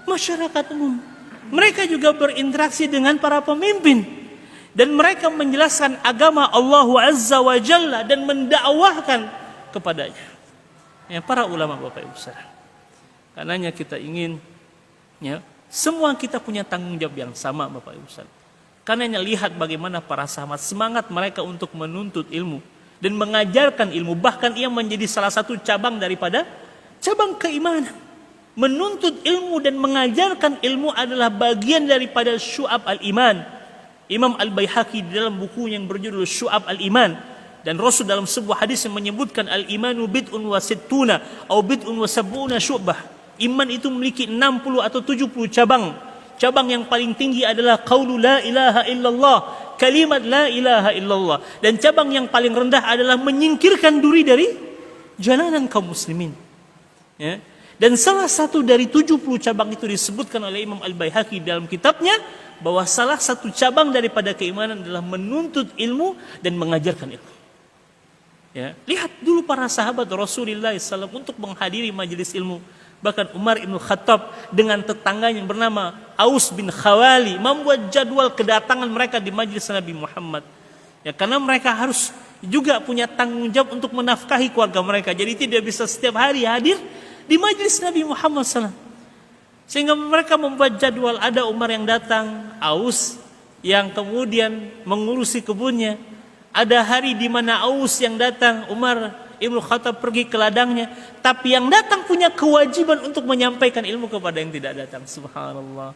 masyarakat umum. Mereka juga berinteraksi dengan para pemimpin dan mereka menjelaskan agama Allah Azza wa Jalla dan mendakwahkan kepadanya. Para ulama Bapak Ibu sekalian. Karenanya kita ingin semua kita punya tanggung jawab yang sama Bapak Ibu sekalian. Karenanya lihat bagaimana para sahabat semangat mereka untuk menuntut ilmu dan mengajarkan ilmu, bahkan ia menjadi salah satu cabang daripada cabang keimanan. Menuntut ilmu dan mengajarkan ilmu adalah bagian daripada syu'ab al-iman. Imam Al-Baihaqi dalam buku yang berjudul Syu'ab al-Iman, dan Rasul dalam sebuah hadis yang menyebutkan al-imanu bid'un wa sittuna atau bid'un wa sab'una syu'bah. Iman itu memiliki 60 atau 70 cabang. Cabang yang paling tinggi adalah qaulu la ilaha illallah, kalimat la ilaha illallah. Dan cabang yang paling rendah adalah menyingkirkan diri dari jalanan kaum muslimin. Dan salah satu dari 70 cabang itu disebutkan oleh Imam Al-Baihaqi dalam kitabnya, bahwa salah satu cabang daripada keimanan adalah menuntut ilmu dan mengajarkan ilmu. Lihat dulu para sahabat Rasulullah SAW untuk menghadiri majelis ilmu. Bahkan Umar ibn Khattab dengan tetangganya yang bernama Aus bin Khawali membuat jadwal kedatangan mereka di majelis Nabi Muhammad. Karena mereka harus juga punya tanggung jawab untuk menafkahi keluarga mereka. Jadi tidak bisa setiap hari hadir di majelis Nabi Muhammad SAW. Sehingga mereka membuat jadwal, ada Umar yang datang, Aus yang kemudian mengurusi kebunnya. Ada hari di mana Aus yang datang, Umar Ibnu Khattab pergi ke ladangnya. Tapi yang datang punya kewajiban untuk menyampaikan ilmu kepada yang tidak datang. Subhanallah.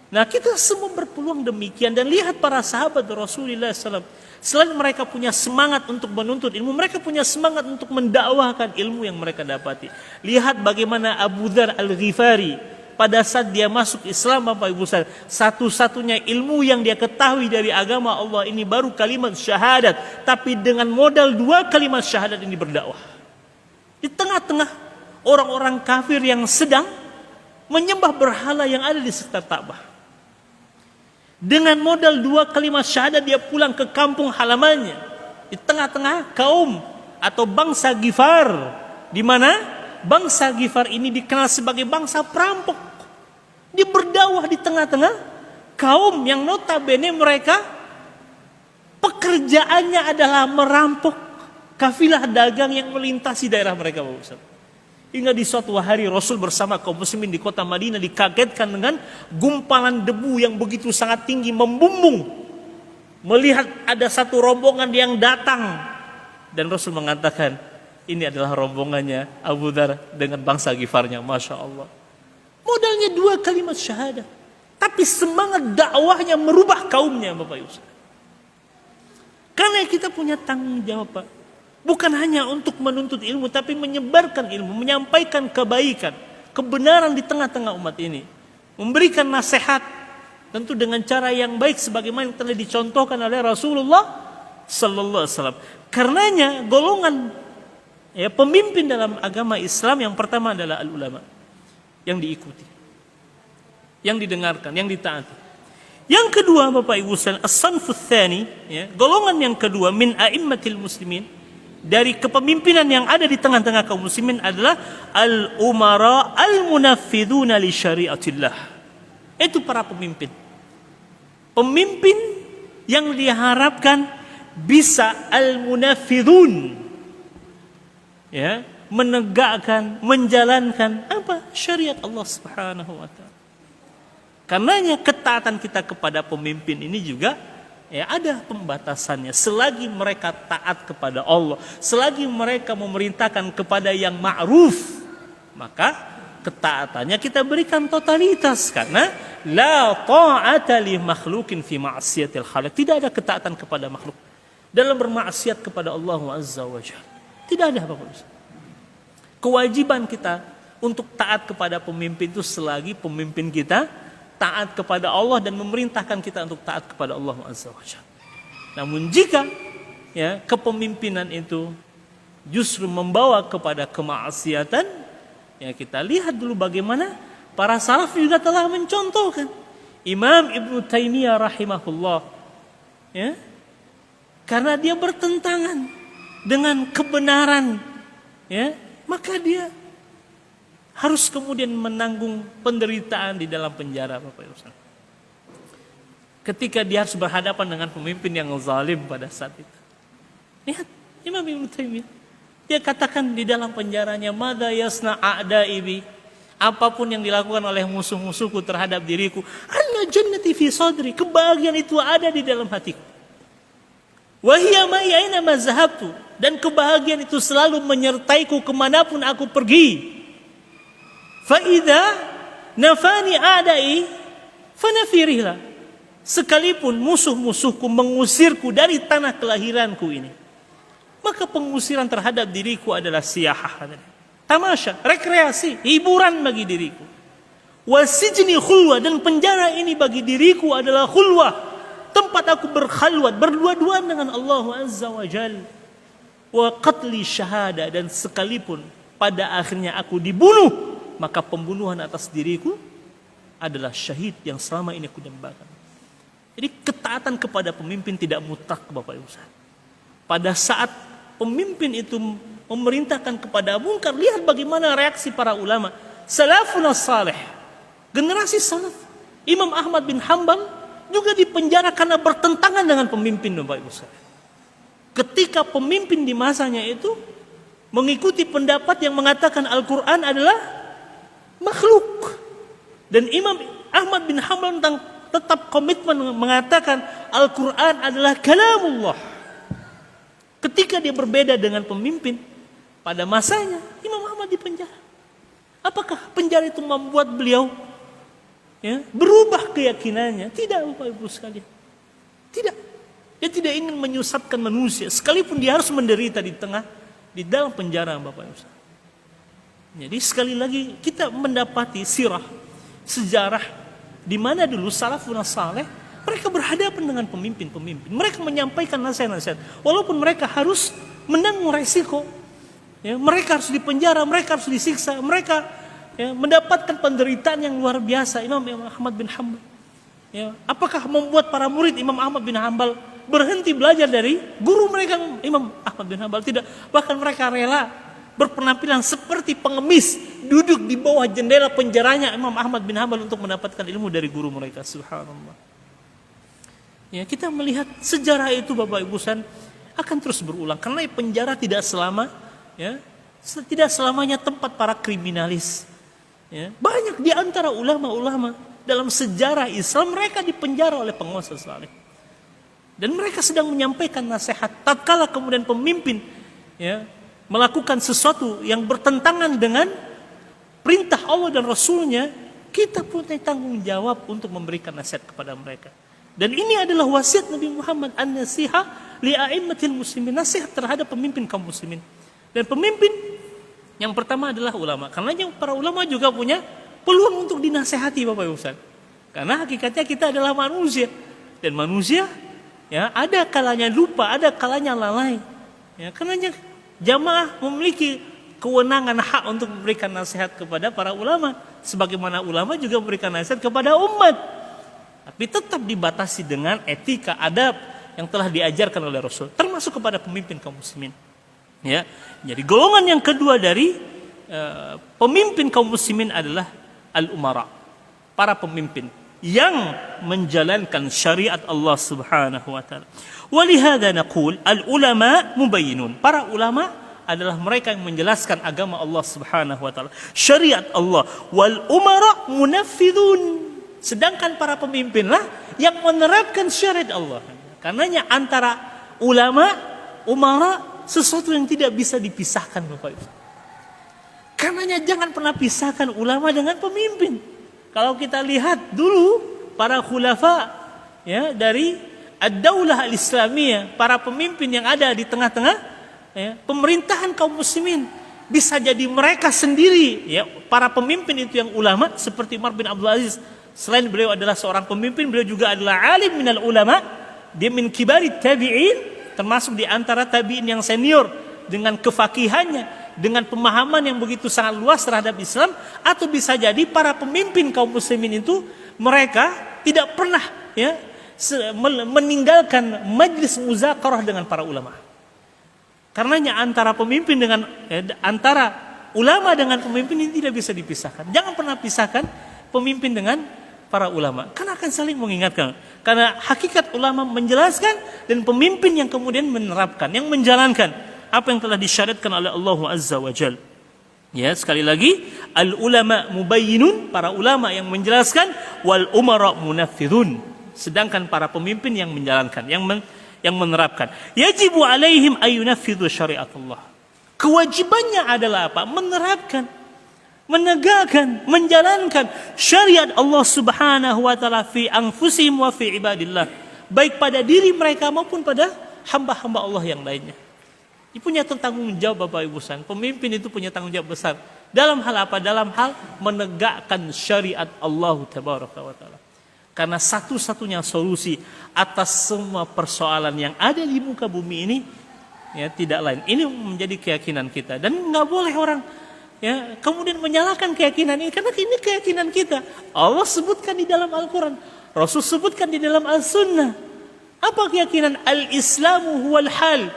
Nah kita semua berpeluang demikian. Dan lihat para sahabat Rasulullah SAW. Selain mereka punya semangat untuk menuntut ilmu, mereka punya semangat untuk mendakwahkan ilmu yang mereka dapati. Lihat bagaimana Abu Dzar Al-Ghifari pada saat dia masuk Islam, Bapak Ibu sekalian, satu-satunya ilmu yang dia ketahui dari agama Allah ini baru kalimat syahadat, tapi dengan modal 2 kalimat syahadat ini berdakwah. Di tengah-tengah orang-orang kafir yang sedang menyembah berhala yang ada di sekitar Ka'bah. Dengan modal 2 kalimat syahadat dia pulang ke kampung halamannya di tengah-tengah kaum atau bangsa Ghifar, di mana bangsa Ghifar ini dikenal sebagai bangsa perampok. Dia berdakwah di tengah-tengah kaum yang notabene mereka pekerjaannya adalah merampok. kafilah dagang yang melintasi daerah mereka, Bapak Ustaz. Hingga di suatu hari Rasul bersama kaum muslimin di kota Madinah dikagetkan dengan gumpalan debu yang begitu sangat tinggi membumbung. Melihat ada satu rombongan yang datang. Dan Rasul mengatakan, ini adalah rombongannya Abu Dzar dengan bangsa Ghifarnya. Masya Allah. Modalnya 2 kalimat syahadah. Tapi semangat dakwahnya merubah kaumnya, Bapak Ibu. Karena kita punya tanggung jawab, Pak. Bukan hanya untuk menuntut ilmu, tapi menyebarkan ilmu, menyampaikan kebaikan, kebenaran di tengah-tengah umat ini. Memberikan nasihat, tentu dengan cara yang baik, sebagaimana yang telah dicontohkan oleh Rasulullah Sallallahu Alaihi Wasallam. Karenanya golongan pemimpin dalam agama Islam yang pertama adalah al-ulama, yang diikuti, yang didengarkan, yang ditaati. Yang kedua, Bapak Ibu sekalian, as-sanfus tsani, golongan yang kedua min a'immatil muslimin, dari kepemimpinan yang ada di tengah-tengah kaum muslimin adalah al-umara al-munaffiduna li syariatillah. Itu para pemimpin. Pemimpin yang diharapkan bisa al-munaffidun, menegakkan, menjalankan apa? Syariat Allah Subhanahu wa taala. Karenanya ketaatan kita kepada pemimpin ini juga ada pembatasannya. Selagi mereka taat kepada Allah, selagi mereka memerintahkan kepada yang ma'ruf, maka ketaatannya kita berikan totalitas. Karena la ta'ata li makhlukin fi ma'siyatil khaliq. Tidak ada ketaatan kepada makhluk dalam bermaksiat kepada Allah Azza wa Jalla. Tidak ada, Bapak Ibu. Kewajiban kita untuk taat kepada pemimpin itu selagi pemimpin kita taat kepada Allah dan memerintahkan kita untuk taat kepada Allah Azza wa Jalla. Namun jika kepemimpinan itu justru membawa kepada kemaksiatan, kita lihat dulu bagaimana para salaf juga telah mencontohkan. Imam Ibnu Taimiyah rahimahullah, karena dia bertentangan dengan kebenaran, maka dia harus kemudian menanggung penderitaan di dalam penjara, Bapak Ibu. Ketika dia harus berhadapan dengan pemimpin yang zalim pada saat itu. Lihat Imam Ibnu Taimiyah, dia katakan di dalam penjaranya, "Madza yasna a'da'i bi?" Apapun yang dilakukan oleh musuh-musuhku terhadap diriku, "Anna jannati fi sadri." Kebahagiaan itu ada di dalam hatiku. "Wa hiya ma'i aina ma zahabtu." Dan kebahagiaan itu selalu menyertaiku kemanapun aku pergi. Fa'idha nafani a'dai fanafirihlah. Sekalipun musuh-musuhku mengusirku dari tanah kelahiranku ini, maka pengusiran terhadap diriku adalah siyahah, tamasya, rekreasi, hiburan bagi diriku. Wasijni khulwa, dan penjara ini bagi diriku adalah khulwah, tempat aku berkhalwat, berdua-duaan dengan Allah Azza wa Jalla. Wa qatli syahada, dan sekalipun pada akhirnya aku dibunuh, maka pembunuhan atas diriku adalah syahid yang selama ini aku dambakan. Jadi ketaatan kepada pemimpin tidak mutlak, Bapak Ibu. Pada saat pemimpin itu memerintahkan kepada mungkar, lihat bagaimana reaksi para ulama. Salafun salih, generasi salaf. Imam Ahmad bin Hanbal juga dipenjara karena bertentangan dengan pemimpin, Bapak Ibu. Ketika pemimpin di masanya itu mengikuti pendapat yang mengatakan Al-Quran adalah makhluk, dan Imam Ahmad bin Hanbal tetap komitmen mengatakan Al-Quran adalah kalamullah. Ketika dia berbeda dengan pemimpin pada masanya, Imam Ahmad dipenjara. Apakah penjara itu membuat beliau berubah keyakinannya? Tidak, Bapak Ibu sekalian. Tidak. Dia tidak ingin menyesatkan manusia, sekalipun dia harus menderita di dalam penjara, Bapak Ibu. Jadi sekali lagi kita mendapati sirah, sejarah di mana dulu salafun saleh mereka berhadapan dengan pemimpin-pemimpin. Mereka menyampaikan nasihat-nasihat walaupun mereka harus menanggung resiko. Mereka harus dipenjara, mereka harus disiksa, mereka mendapatkan penderitaan yang luar biasa. Imam Ahmad bin Hanbal, apakah membuat para murid Imam Ahmad bin Hanbal berhenti belajar dari guru mereka Imam Ahmad bin Hanbal? Tidak, bahkan mereka rela berpenampilan seperti pengemis, duduk di bawah jendela penjaranya Imam Ahmad bin Hanbal untuk mendapatkan ilmu dari guru mereka. Subhanallah. Kita melihat sejarah itu, Bapak Ibu, akan terus berulang karena penjara tidak tidak selamanya tempat para kriminalis. Ya, banyak di antara ulama-ulama dalam sejarah Islam mereka dipenjara oleh penguasa zalim. Dan mereka sedang menyampaikan nasihat. Tatkala kemudian pemimpin melakukan sesuatu yang bertentangan dengan perintah Allah dan Rasulnya, kita punya tanggung jawab untuk memberikan nasihat kepada mereka. Dan ini adalah wasiat Nabi Muhammad, an-nasiha li'a'immatil muslimin, nasihat terhadap pemimpin kaum muslimin. Dan pemimpin yang pertama adalah ulama. Karena para ulama juga punya peluang untuk dinasehati Bapak Ibu Ustaz. Karena hakikatnya kita adalah manusia. Dan manusia ada kalanya lupa, ada kalanya lalai. Karenanya jamaah memiliki kewenangan hak untuk memberikan nasihat kepada para ulama. Sebagaimana ulama juga memberikan nasihat kepada umat. Tapi tetap dibatasi dengan etika, adab yang telah diajarkan oleh Rasul. Termasuk kepada pemimpin kaum muslimin. Jadi golongan yang kedua dari pemimpin kaum muslimin adalah al-umara. Para pemimpin yang menjalankan syariat Allah Subhanahu wa taala. Walihada naqul al-ulama mubayyinun. Para ulama adalah mereka yang menjelaskan agama Allah Subhanahu wa taala, syariat Allah. Wal umara munaffidun. Sedangkan para pemimpinlah yang menerapkan syariat Allah. Karenanya antara ulama, umara sesuatu yang tidak bisa dipisahkan Bapak Ibu. Karenanya jangan pernah pisahkan ulama dengan pemimpin. Kalau kita lihat dulu para khulafa dari ad-daulah al-islamiyah, para pemimpin yang ada di tengah-tengah pemerintahan kaum muslimin, bisa jadi mereka sendiri para pemimpin itu yang ulama seperti Umar bin Abdul Aziz. Selain beliau adalah seorang pemimpin, beliau juga adalah alim minal ulama, dia min kibarit tabi'in, termasuk di antara tabi'in yang senior dengan kefakihannya, dengan pemahaman yang begitu sangat luas terhadap Islam. Atau bisa jadi para pemimpin kaum muslimin itu mereka tidak pernah meninggalkan majlis muzakarah dengan para ulama. Karenanya antara pemimpin dengan antara ulama dengan pemimpin ini tidak bisa dipisahkan. Jangan pernah pisahkan pemimpin dengan para ulama, karena akan saling mengingatkan. Karena hakikat ulama menjelaskan dan pemimpin yang kemudian menerapkan, yang menjalankan apa yang telah disyariatkan oleh Allah Azza wa Jal. Sekali lagi, al ulama mubayyinun, para ulama yang menjelaskan, wal umara munaffidun, sedangkan para pemimpin yang menjalankan, yang menerapkan. Yajibu alaihim ayunaffidhu syariatullah. Kewajibannya adalah apa? Menerapkan, menegakkan, menjalankan syariat Allah Subhanahu wa taala fi anfusihim wa fi ibadillah, baik pada diri mereka maupun pada hamba-hamba Allah yang lainnya. Dia punya tanggung jawab Bapak Ibu San. Pemimpin itu punya tanggung jawab besar. Dalam hal apa? Dalam hal menegakkan syariat Allah Tabaraka wa taala. Karena satu-satunya solusi atas semua persoalan yang ada di muka bumi ini tidak lain. Ini menjadi keyakinan kita, dan nggak boleh orang kemudian menyalahkan keyakinan ini, karena ini keyakinan kita. Allah sebutkan di dalam Al-Quran, Rasul sebutkan di dalam Al-Sunnah. Apa keyakinan? Al-Islamu huwal hal.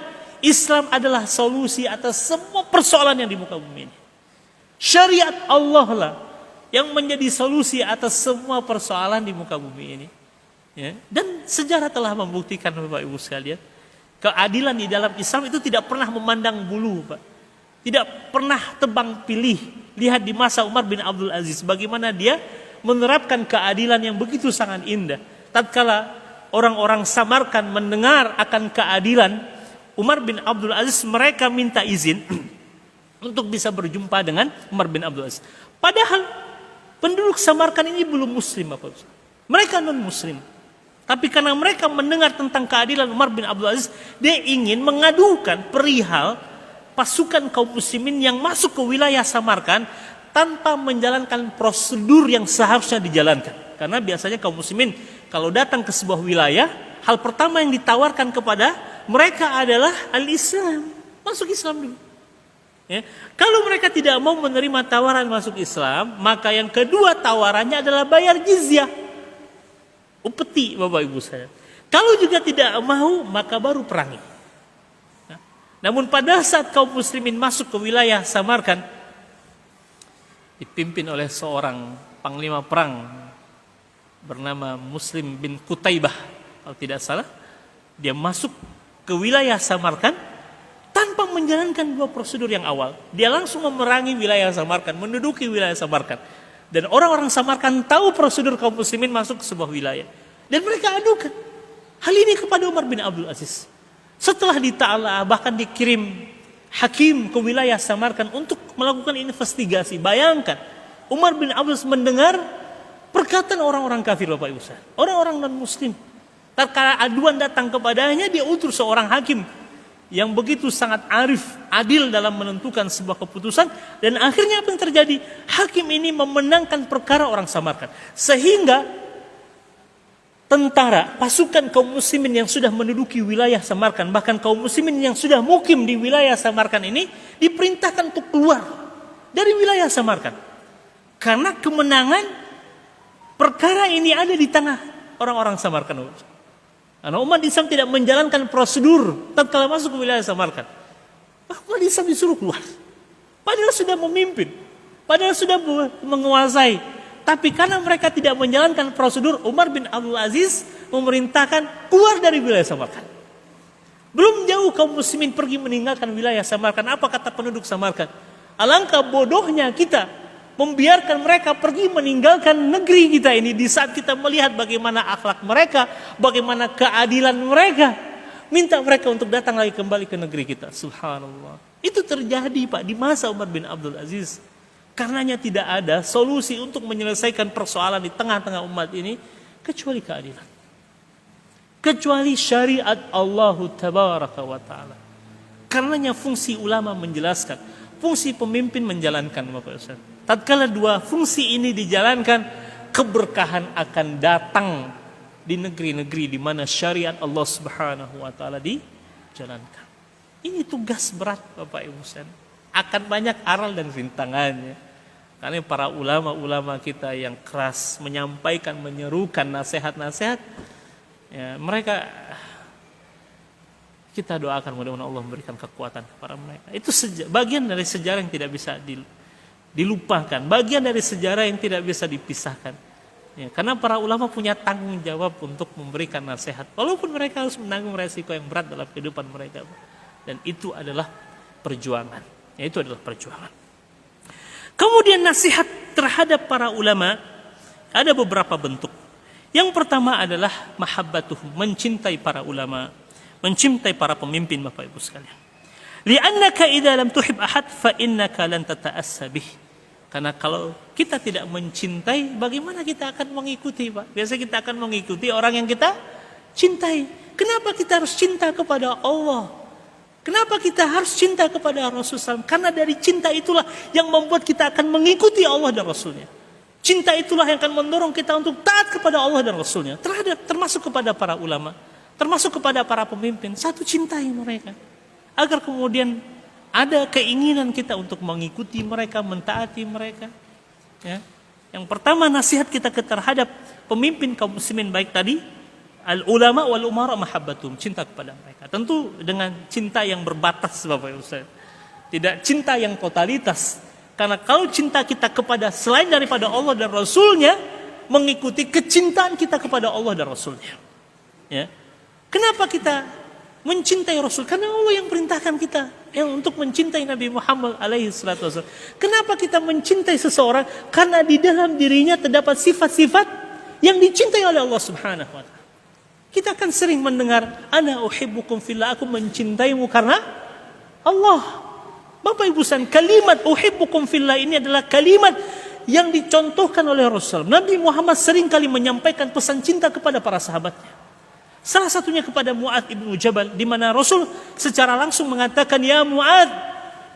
Islam adalah solusi atas semua persoalan yang di muka bumi ini. Syariat Allah lah yang menjadi solusi atas semua persoalan di muka bumi ini. Dan sejarah telah membuktikan Bapak Ibu sekalian, keadilan di dalam Islam itu tidak pernah memandang bulu, Pak. Tidak pernah tebang pilih. Lihat di masa Umar bin Abdul Aziz, bagaimana dia menerapkan keadilan yang begitu sangat indah. Tatkala orang-orang Samarkand mendengar akan keadilan Umar bin Abdul Aziz, mereka minta izin untuk bisa berjumpa dengan Umar bin Abdul Aziz. Padahal penduduk Samarkand ini belum muslim, Bapak. Mereka non muslim. Tapi karena mereka mendengar tentang keadilan Umar bin Abdul Aziz, dia ingin mengadukan perihal pasukan kaum muslimin yang masuk ke wilayah Samarkand tanpa menjalankan prosedur yang seharusnya dijalankan. Karena biasanya kaum muslimin kalau datang ke sebuah wilayah, hal pertama yang ditawarkan kepada mereka adalah al-Islam, masuk Islam dulu. Kalau mereka tidak mau menerima tawaran masuk Islam, maka yang kedua tawarannya adalah bayar jizyah, upeti Bapak Ibu saya. Kalau juga tidak mau, maka baru perangi. Namun pada saat kaum muslimin masuk ke wilayah Samarkand, dipimpin oleh seorang panglima perang bernama Muslim bin Qutaibah, kalau tidak salah, dia masuk ke wilayah Samarkand tanpa menjalankan dua prosedur yang awal. Dia langsung memerangi wilayah Samarkand, menduduki wilayah Samarkand. Dan orang-orang Samarkand tahu prosedur kaum muslimin masuk ke sebuah wilayah. Dan mereka adukan hal ini kepada Umar bin Abdul Aziz. Setelah dita'ala, bahkan dikirim hakim ke wilayah Samarkand untuk melakukan investigasi. Bayangkan, Umar bin Abdul Aziz mendengar perkataan orang-orang kafir, Bapak Ibu, orang-orang non-muslim. Tatkala aduan datang kepadanya, dia utus seorang hakim yang begitu sangat arif, adil dalam menentukan sebuah keputusan. Dan akhirnya apa yang terjadi? Hakim ini memenangkan perkara orang Samarkand. Sehingga tentara, pasukan kaum muslimin yang sudah menduduki wilayah Samarkand, bahkan kaum muslimin yang sudah mukim di wilayah Samarkand ini, diperintahkan untuk keluar dari wilayah Samarkand. Karena kemenangan perkara ini ada di tangan orang-orang Samarkand. Karena umat Islam tidak menjalankan prosedur tatkala masuk ke wilayah Samarkand. Umat Islam disuruh keluar. Padahal sudah memimpin. Padahal sudah menguasai. Tapi karena mereka tidak menjalankan prosedur, Umar bin Abdul Aziz memerintahkan keluar dari wilayah Samarkand. Belum jauh kaum muslimin pergi meninggalkan wilayah Samarkand. Apa kata penduduk Samarkand? Alangkah bodohnya kita membiarkan mereka pergi meninggalkan negeri kita ini di saat kita melihat bagaimana akhlak mereka, bagaimana keadilan mereka. Minta mereka untuk datang lagi kembali ke negeri kita. Subhanallah. Itu terjadi, Pak, di masa Umar bin Abdul Aziz. Karenanya tidak ada solusi untuk menyelesaikan persoalan di tengah-tengah umat ini kecuali keadilan. Kecuali syariat Allah Tabaraka wa Ta'ala. Karenanya fungsi ulama menjelaskan, fungsi pemimpin menjalankan, Bapak Ustaz. Tatkala dua fungsi ini dijalankan, keberkahan akan datang di negeri-negeri di mana syariat Allah Subhanahu wa Ta'ala dijalankan. Ini tugas berat, Bapak Ibu sekalian. Akan banyak aral dan rintangannya. Karena para ulama-ulama kita yang keras menyampaikan, menyerukan nasihat-nasihat, ya, mereka kita doakan mudah-mudahan Allah memberikan kekuatan kepada mereka. Itu bagian dari sejarah yang tidak bisa dilupakan, bagian dari sejarah yang tidak bisa dipisahkan. Ya, karena para ulama punya tanggung jawab untuk memberikan nasihat, walaupun mereka harus menanggung resiko yang berat dalam kehidupan mereka. Dan itu adalah perjuangan. Ya, itu adalah perjuangan. Kemudian nasihat terhadap para ulama ada beberapa bentuk. Yang pertama adalah mahabbatuhum, mencintai para ulama, mencintai para pemimpin, Bapak Ibu sekalian. Li'annaka idza lam tuhib ahad fa innaka lan tata'assa bih. Karena kalau kita tidak mencintai, bagaimana kita akan mengikuti, Pak? Biasa kita akan mengikuti orang yang kita cintai. Kenapa kita harus cinta kepada Allah? Kenapa kita harus cinta kepada Rasulullah SAW? Karena dari cinta itulah yang membuat kita akan mengikuti Allah dan Rasulnya. Cinta itulah yang akan mendorong kita untuk taat kepada Allah dan Rasulnya. Termasuk kepada para ulama, termasuk kepada para pemimpin. Satu, cintai mereka. Agar kemudian ada keinginan kita untuk mengikuti mereka, mentaati mereka. Ya. Yang pertama, nasihat kita terhadap pemimpin kaum muslimin baik tadi, al-ulama wal umara mahabbatum, cinta kepada mereka. Tentu dengan cinta yang berbatas, Bapak Ibu sekalian. Tidak cinta yang totalitas. Karena kalau cinta kita kepada selain daripada Allah dan Rasulnya, mengikuti kecintaan kita kepada Allah dan Rasulnya. Ya. Kenapa kita mencintai Rasul? Karena Allah yang perintahkan kita untuk mencintai Nabi Muhammad alaihi salatu wasallam. Kenapa kita mencintai seseorang? Karena di dalam dirinya terdapat sifat-sifat yang dicintai oleh Allah Subhanahu wa Ta'ala. Kita akan sering mendengar, ana uhibbukum fillah, aku mencintaimu karena Allah. Bapak Ibu sekalian, kalimat uhibbukum fillah ini adalah kalimat yang dicontohkan oleh Rasul. Nabi Muhammad sering kali menyampaikan pesan cinta kepada para sahabatnya. Salah satunya kepada Mu'adz ibnu Jabal, di mana Rasul secara langsung mengatakan, ya Mu'adz,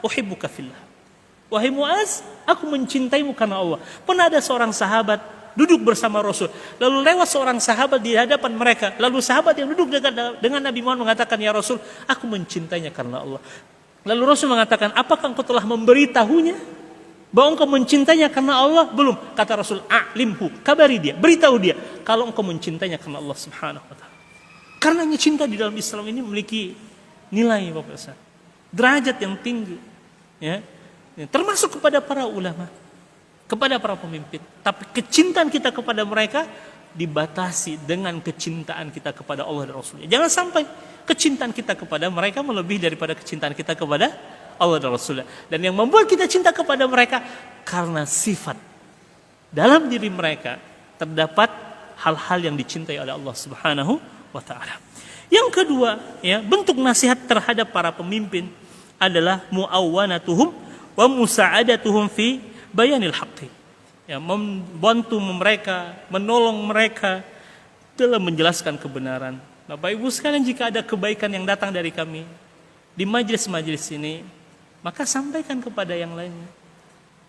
uhibbuka fillah. Wahai Mu'adz, aku mencintaimu karena Allah. Pernah ada seorang sahabat duduk bersama Rasul, lalu lewat seorang sahabat di hadapan mereka, lalu sahabat yang duduk dengan Nabi Muhammad mengatakan, ya Rasul, aku mencintainya karena Allah. Lalu Rasul mengatakan, apakah engkau telah memberitahunya bahwa engkau mencintainya karena Allah? Belum. Kata Rasul, a'limhu, kabari dia, beritahu dia kalau engkau mencintainya karena Allah Subhanahu wa Ta'ala. Karenanya cinta di dalam Islam ini memiliki nilai, Bapak Ustaz, derajat yang tinggi, ya, termasuk kepada para ulama, kepada para pemimpin. Tapi kecintaan kita kepada mereka dibatasi dengan kecintaan kita kepada Allah dan Rasulnya. Jangan sampai kecintaan kita kepada mereka melebihi daripada kecintaan kita kepada Allah dan Rasulnya. Dan yang membuat kita cinta kepada mereka karena sifat dalam diri mereka terdapat hal-hal yang dicintai oleh Allah Subhanahu wa taala. Yang kedua, ya, bentuk nasihat terhadap para pemimpin adalah muawwanatuhum wa musa'adatuhum fi bayanil haqqi. Ya, membantu mereka, menolong mereka dalam menjelaskan kebenaran. Bapak Ibu sekalian, jika ada kebaikan yang datang dari kami di majelis-majelis ini, maka sampaikan kepada yang lainnya.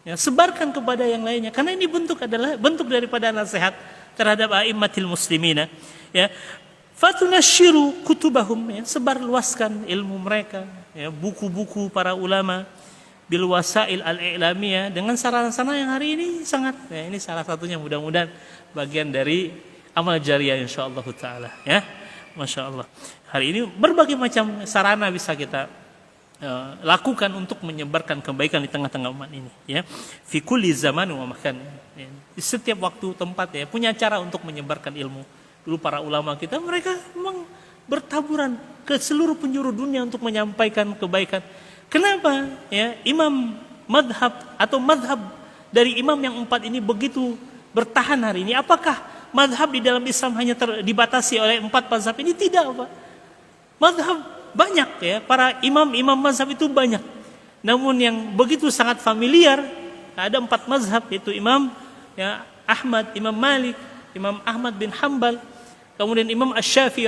Ya, sebarkan kepada yang lainnya, karena ini adalah bentuk daripada nasihat terhadap a'immatil muslimina. Ya, fatunashiru kutubahum, ya, sebarluaskan ilmu mereka, ya, buku-buku para ulama bil wasail al-i'lamiyah, dengan sarana-sarana yang hari ini sangat, ya, ini salah satunya, mudah-mudahan bagian dari amal jariah insyaallah taala, ya. Masya Allah, hari ini berbagai macam sarana bisa kita lakukan untuk menyebarkan kebaikan di tengah-tengah umat ini, ya. Fi kulli zaman wa makan, ya. Di setiap waktu tempat, ya, punya cara untuk menyebarkan ilmu. Dulu para ulama kita, mereka memang bertaburan ke seluruh penjuru dunia untuk menyampaikan kebaikan. Kenapa, ya, imam madhab atau madhab dari imam yang 4 ini begitu bertahan hari ini? Apakah madhab di dalam Islam hanya dibatasi oleh 4 mazhab ini? Tidak, Pak. Madhab banyak, ya, para imam-imam mazhab itu banyak. Namun yang begitu sangat familiar, ada 4 mazhab, yaitu Imam, ya, Ahmad, Imam Malik, Imam Ahmad bin Hanbal, kemudian Imam Asy-Syafi'i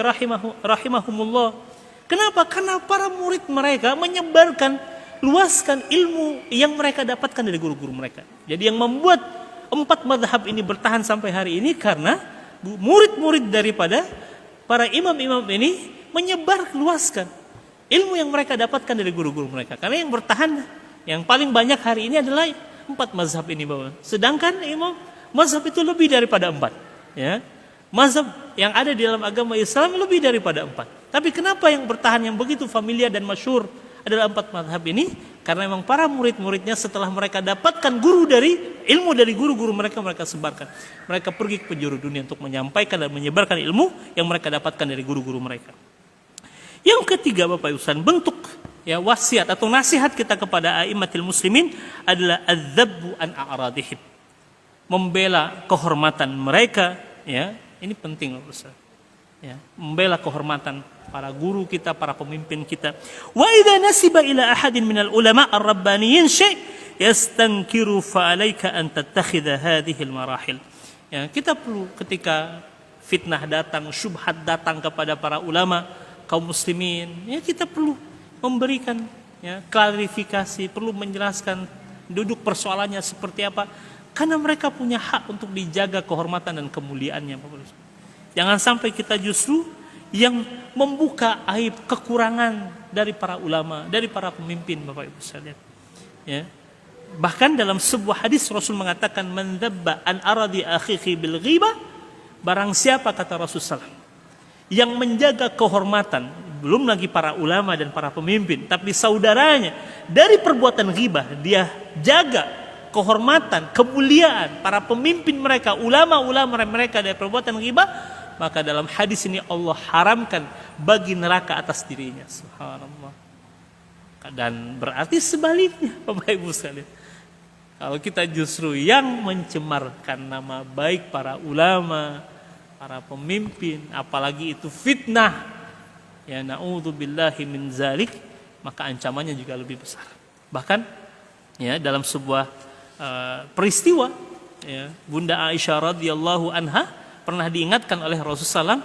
rahimahumullah. Kenapa? Karena para murid mereka menyebarkan, luaskan ilmu yang mereka dapatkan dari guru-guru mereka. Jadi yang membuat 4 mazhab ini bertahan sampai hari ini karena murid-murid daripada para imam-imam ini menyebar, luaskan ilmu yang mereka dapatkan dari guru-guru mereka. Karena yang bertahan, yang paling banyak hari ini adalah 4 mazhab ini, Bapak. Sedangkan imam mazhab itu lebih daripada 4, ya. Mazhab yang ada di dalam agama Islam lebih daripada 4. Tapi kenapa yang bertahan, yang begitu familiar dan masyhur adalah 4 mazhab ini? Karena memang para murid-muridnya setelah mereka dapatkan ilmu dari guru-guru mereka, mereka sebarkan. Mereka pergi ke penjuru dunia untuk menyampaikan dan menyebarkan ilmu yang mereka dapatkan dari guru-guru mereka. Yang ketiga, Bapak Ibu sekalian, bentuk, ya, wasiat atau nasihat kita kepada a'immatil muslimin adalah adzabbu an a'radihim. Membela kehormatan mereka, ya. Ini penting, Bapak Ustaz. Ya, membela kehormatan para guru kita, para pemimpin kita. Wa idza nasiba ila ahadin minal ulama ar-rabbaniyin syai' yastankiru fa alayka an tattakhidha hadhihi al-marahil. Ya, kita perlu ketika fitnah datang, syubhat datang kepada para ulama kaum muslimin, ya, kita perlu memberikan, ya, klarifikasi, perlu menjelaskan duduk persoalannya seperti apa. Karena mereka punya hak untuk dijaga kehormatan dan kemuliaannya, Bapak Ibu. Jangan sampai kita justru yang membuka aib, kekurangan dari para ulama, dari para pemimpin, Bapak Ibu sekalian. Ya. Bahkan dalam sebuah hadis Rasul mengatakan, man dzabba an aradi akhihi bil ghibah, barang siapa, kata Rasulullah, yang menjaga kehormatan, belum lagi para ulama dan para pemimpin, tapi saudaranya dari perbuatan ghibah, dia jaga kehormatan, kemuliaan para pemimpin mereka, ulama-ulama mereka dari perbuatan ghibah, maka dalam hadis ini Allah haramkan bagi neraka atas dirinya. Subhanallah. Dan berarti sebaliknya, Bapak Ibu sekalian, kalau kita justru yang mencemarkan nama baik para ulama, para pemimpin, apalagi itu fitnah, ya, na'udzubillahi min zalik, maka ancamannya juga lebih besar. Bahkan, ya, dalam sebuah peristiwa, ya, Bunda Aisyah radhiyallahu anha pernah diingatkan oleh Rasulullah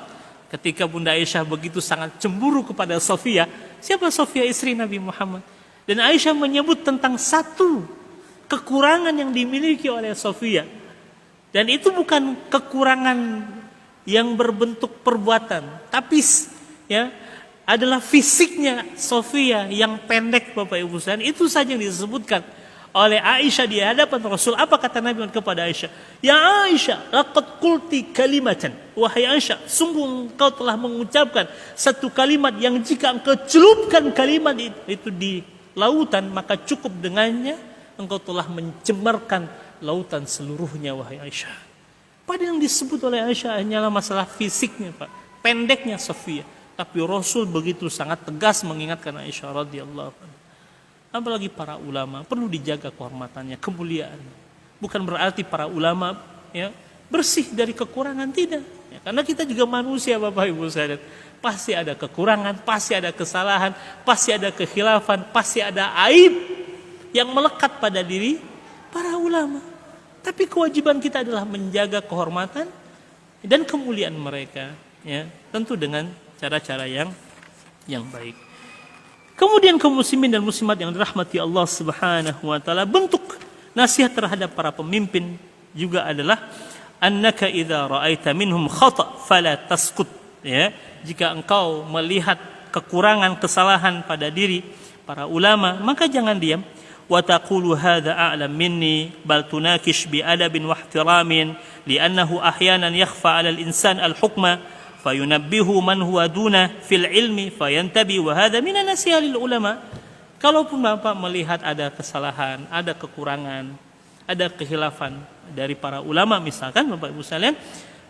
ketika Bunda Aisyah begitu sangat cemburu kepada Sofia. Siapa Sofia? Istri Nabi Muhammad. Dan Aisyah menyebut tentang satu kekurangan yang dimiliki oleh Sofia. Dan itu bukan kekurangan yang berbentuk perbuatan, tapi, ya, adalah fisiknya Sofia yang pendek, Bapak Ibu sekalian. Itu saja yang disebutkan oleh Aisyah di hadapan Rasul. Apa kata Nabi kepada Aisyah? Ya Aisyah, laqad qulti kalimatan. Wahai Aisyah, sungguh engkau telah mengucapkan satu kalimat yang jika engkau celupkan kalimat itu di lautan, maka cukup dengannya engkau telah mencemarkan lautan seluruhnya, wahai Aisyah. Padahal yang disebut oleh Aisyah hanyalah masalah fisiknya, Pak, pendeknya Sofia. Tapi Rasul begitu sangat tegas mengingatkan Aisyah radhiyallahu anha. Apalagi para ulama perlu dijaga kehormatannya, kemuliaannya. Bukan berarti para ulama ya bersih dari kekurangan, tidak. Ya, karena kita juga manusia, Bapak Ibu sekalian. Pasti ada kekurangan, pasti ada kesalahan, pasti ada kekhilafan, pasti ada aib yang melekat pada diri para ulama. Tapi kewajiban kita adalah menjaga kehormatan dan kemuliaan mereka, ya, tentu dengan cara-cara yang baik. Kemudian kaum muslimin dan muslimat yang dirahmati Allah Subhanahu wa taala, bentuk nasihat terhadap para pemimpin juga adalah annaka idza ra'aita minhum khata' fala taskut, ya. Jika engkau melihat kekurangan, kesalahan pada diri para ulama, maka jangan diam. Wa taqulu hadza a'lam minni bal tunakish bi adabin wa ihtiramin li'annahu ahyanan yakhfa 'ala al-insan al-hukma fayunabbihu man huwa duna fil ilmi fayantabi wa hadza min nasihat lil ulama. Kalaupun Bapak melihat ada kesalahan, ada kekurangan, ada kekhilafan dari para ulama misalkan Bapak Ibu sekalian,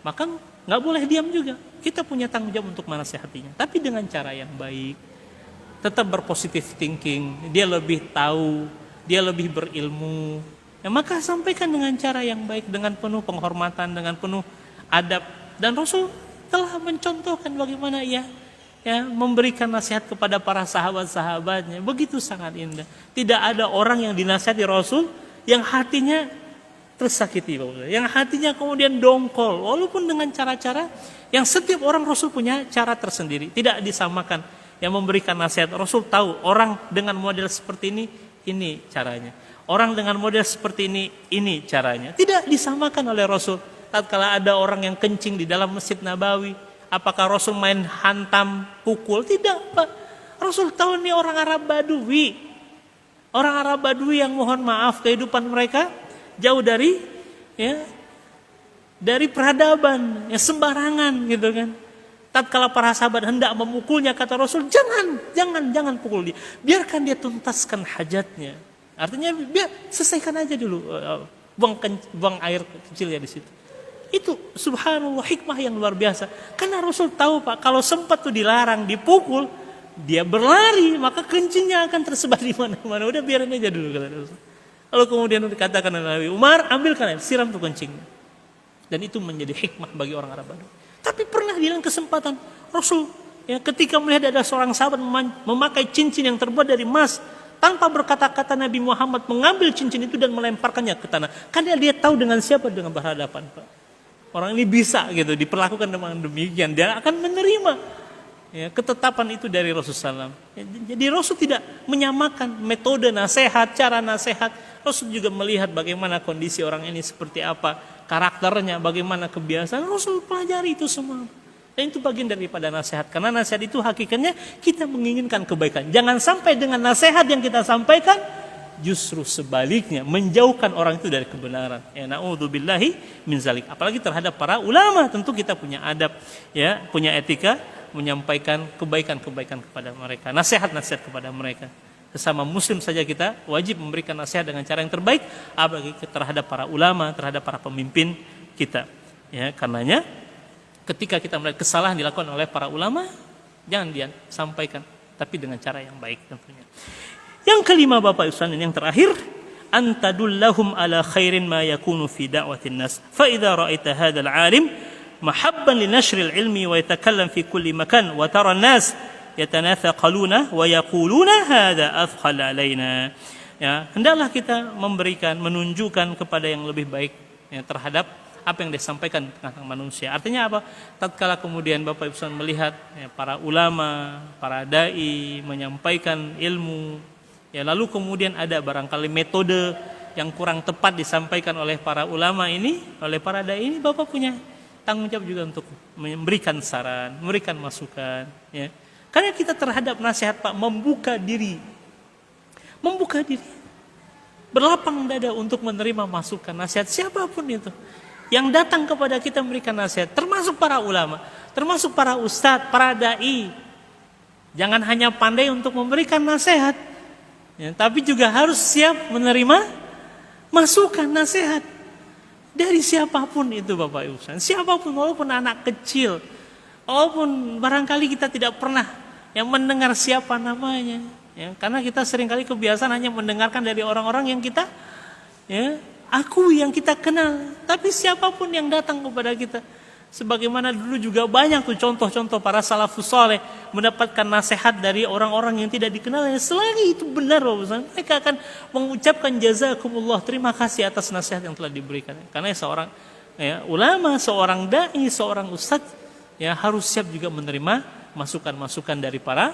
maka nggak boleh diam juga. Kita punya tanggung jawab untuk menasihatinya, tapi dengan cara yang baik. Tetap berpositif thinking, dia lebih tahu, dia lebih berilmu. Ya, maka sampaikan dengan cara yang baik, dengan penuh penghormatan, dengan penuh adab. Dan Rasul telah mencontohkan bagaimana ia memberikan nasihat kepada para sahabat-sahabatnya. Begitu sangat indah. Tidak ada orang yang dinasihati Rasul yang hatinya tersakiti, yang hatinya kemudian dongkol, walaupun dengan cara-cara yang setiap orang Rasul punya cara tersendiri, tidak disamakan. Yang memberikan nasihat Rasul tahu orang dengan model seperti ini caranya, orang dengan model seperti ini caranya, tidak disamakan oleh Rasul. Tatkala ada orang yang kencing di dalam Masjid Nabawi, apakah Rasul main hantam, pukul? Tidak, Pak. Rasul tahu ini orang Arab Badui, orang Arab Badui yang mohon maaf kehidupan mereka jauh dari peradaban, sembarangan gitu kan. Tatkala para sahabat hendak memukulnya, kata Rasul, jangan pukul dia, biarkan dia tuntaskan hajatnya. Artinya biar selesaikan aja dulu, buang air kecilnya di situ. Itu subhanallah hikmah yang luar biasa. Karena Rasul tahu, Pak, kalau sempat tuh dilarang, dipukul, dia berlari, maka kencingnya akan tersebar di mana-mana. Udah biarin aja dulu, kata Rasul. Lalu kemudian dikatakan oleh Nabi Umar, ambilkan air, siram tuh kencingnya. Dan itu menjadi hikmah bagi orang Arab Badui. Tapi pernah di dalam kesempatan Rasul, ketika melihat ada seorang sahabat memakai cincin yang terbuat dari emas, tanpa berkata-kata Nabi Muhammad mengambil cincin itu dan melemparkannya ke tanah. Karena dia tahu dengan siapa dengan berhadapan, Pak. Orang ini bisa gitu diperlakukan dengan demikian, dia akan menerima ketetapan itu dari Rasulullah SAW. Jadi Rasul tidak menyamakan metode nasihat, cara nasihat. Rasul juga melihat bagaimana kondisi orang ini seperti apa, karakternya, bagaimana kebiasaan. Rasul pelajari itu semua. Dan itu bagian daripada nasihat. Karena nasihat itu hakikatnya kita menginginkan kebaikan. Jangan sampai dengan nasihat yang kita sampaikan justru sebaliknya menjauhkan orang itu dari kebenaran. Na'udzubillahi min zalik. Apalagi terhadap para ulama, tentu kita punya adab, punya etika menyampaikan kebaikan-kebaikan kepada mereka, nasihat-nasihat kepada mereka. Sesama muslim saja kita wajib memberikan nasihat dengan cara yang terbaik, apalagi terhadap para ulama, terhadap para pemimpin kita. Karenanya ketika kita melihat kesalahan dilakukan oleh para ulama, jangan dia sampaikan, tapi dengan cara yang baik tentunya. Yang kelima, Bapak Ibu yang terakhir, antadullahum ala khairin ma yakunu fi da'watin nas. Fa idza ra'aita hadzal 'alim mahabban li nashril ilmi wa yatakallam fi kulli makan wa tara an-nas yatanathaqaluna wa yaquluna hadza afqal alaina. Hendaklah kita memberikan, menunjukkan kepada yang lebih baik terhadap apa yang disampaikan tentang manusia. Artinya apa? Tatkala kemudian Bapak Ibu melihat para ulama, para dai menyampaikan ilmu, lalu kemudian ada barangkali metode yang kurang tepat disampaikan oleh para ulama ini, oleh para dai ini, Bapak punya tanggung jawab juga untuk memberikan saran, memberikan masukan. Karena kita terhadap nasihat, Pak, membuka diri, berlapang dada untuk menerima masukan, nasihat siapapun itu yang datang kepada kita memberikan nasihat, termasuk para ulama, termasuk para ustadz, para dai. Jangan hanya pandai untuk memberikan nasihat, tapi juga harus siap menerima masukan, nasihat. Dari siapapun itu Bapak Ibu sekalian, siapapun, walaupun anak kecil, walaupun barangkali kita tidak pernah yang mendengar siapa namanya, ya, karena kita seringkali kebiasaan hanya mendengarkan dari orang-orang yang kita akui, yang kita kenal. Tapi siapapun yang datang kepada kita, sebagaimana dulu juga banyak tuh contoh-contoh para salafus saleh mendapatkan nasihat dari orang-orang yang tidak dikenal, yang selagi itu benar Bapak, mereka akan mengucapkan jazakumullah, terima kasih atas nasihat yang telah diberikan. Karena seorang ulama, seorang dai, seorang ustadz harus siap juga menerima masukan-masukan dari para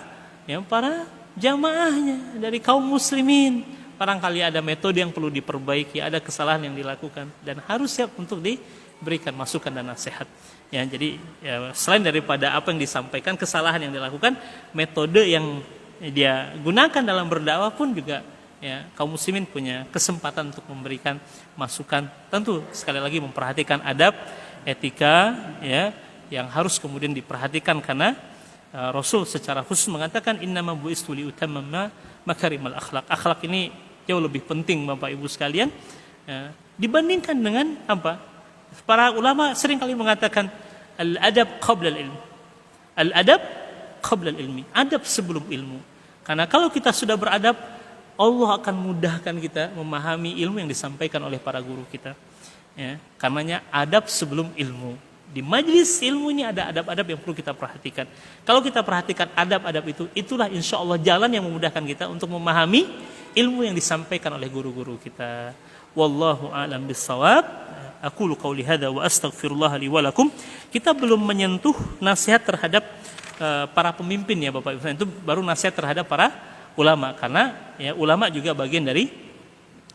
jamaahnya, dari kaum muslimin. Barangkali ada metode yang perlu diperbaiki, ada kesalahan yang dilakukan, dan harus siap untuk diberikan masukan dan nasihat. Jadi selain daripada apa yang disampaikan, kesalahan yang dilakukan, metode yang dia gunakan dalam berdakwah pun juga kaum muslimin punya kesempatan untuk memberikan masukan. Tentu sekali lagi memperhatikan adab, etika, yang harus kemudian diperhatikan, karena Rasul secara khusus mengatakan innama bu'istu liutammima makarimal akhlak. Akhlak ini jauh lebih penting Bapak Ibu sekalian, dibandingkan dengan apa? Para ulama seringkali mengatakan al-adab qabla al-ilm. Al-adab qabla al-ilmi. Adab sebelum ilmu. Karena kalau kita sudah beradab, Allah akan mudahkan kita memahami ilmu yang disampaikan oleh para guru kita. Karenanya adab sebelum ilmu. Di majlis ilmu ini ada adab-adab yang perlu kita perhatikan. Kalau kita perhatikan adab-adab itu, itulah insya Allah jalan yang memudahkan kita untuk memahami ilmu yang disampaikan oleh guru-guru kita. Wallahu a'lam bissawab. Aqulu qauli hadza wa astaghfirullah li wa lakum. Kita belum menyentuh nasihat terhadap para pemimpin ya Bapak Ibu. Itu baru nasihat terhadap para ulama, karena ulama juga bagian dari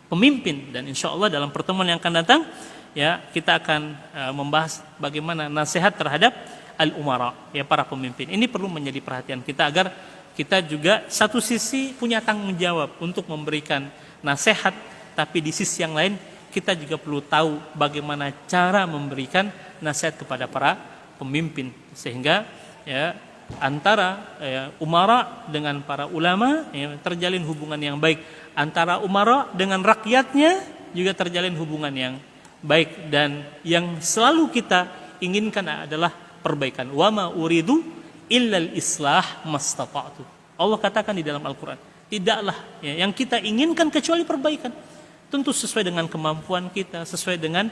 pemimpin, dan insya Allah dalam pertemuan yang akan datang kita akan membahas bagaimana nasihat terhadap al-umara, para pemimpin. Ini perlu menjadi perhatian kita agar kita juga satu sisi punya tanggung jawab untuk memberikan nasihat, tapi di sisi yang lain kita juga perlu tahu bagaimana cara memberikan nasihat kepada para pemimpin, sehingga antara umara dengan para ulama terjalin hubungan yang baik, antara umara dengan rakyatnya juga terjalin hubungan yang baik, dan yang selalu kita inginkan adalah perbaikan. Wa ma uridu illal islah mastata'tu. Allah katakan di dalam Al-Qur'an, tidaklah yang kita inginkan kecuali perbaikan. Tentu sesuai dengan kemampuan kita, sesuai dengan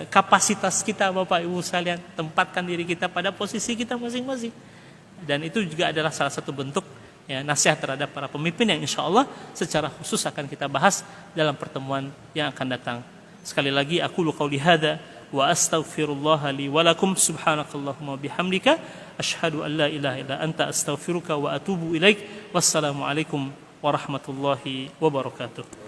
kapasitas kita Bapak Ibu sekalian. Tempatkan diri kita pada posisi kita masing-masing. Dan itu juga adalah salah satu bentuk nasihat terhadap para pemimpin yang insya Allah secara khusus akan kita bahas dalam pertemuan yang akan datang. Sekali lagi, aqulu qauli hadza wa astaghfirullah li wa lakum, subhanakallahumma bihamdika asyhadu an la ilaha illa anta astaghfiruka wa atubu ilaik. Wassalamualaikum warahmatullahi wabarakatuh.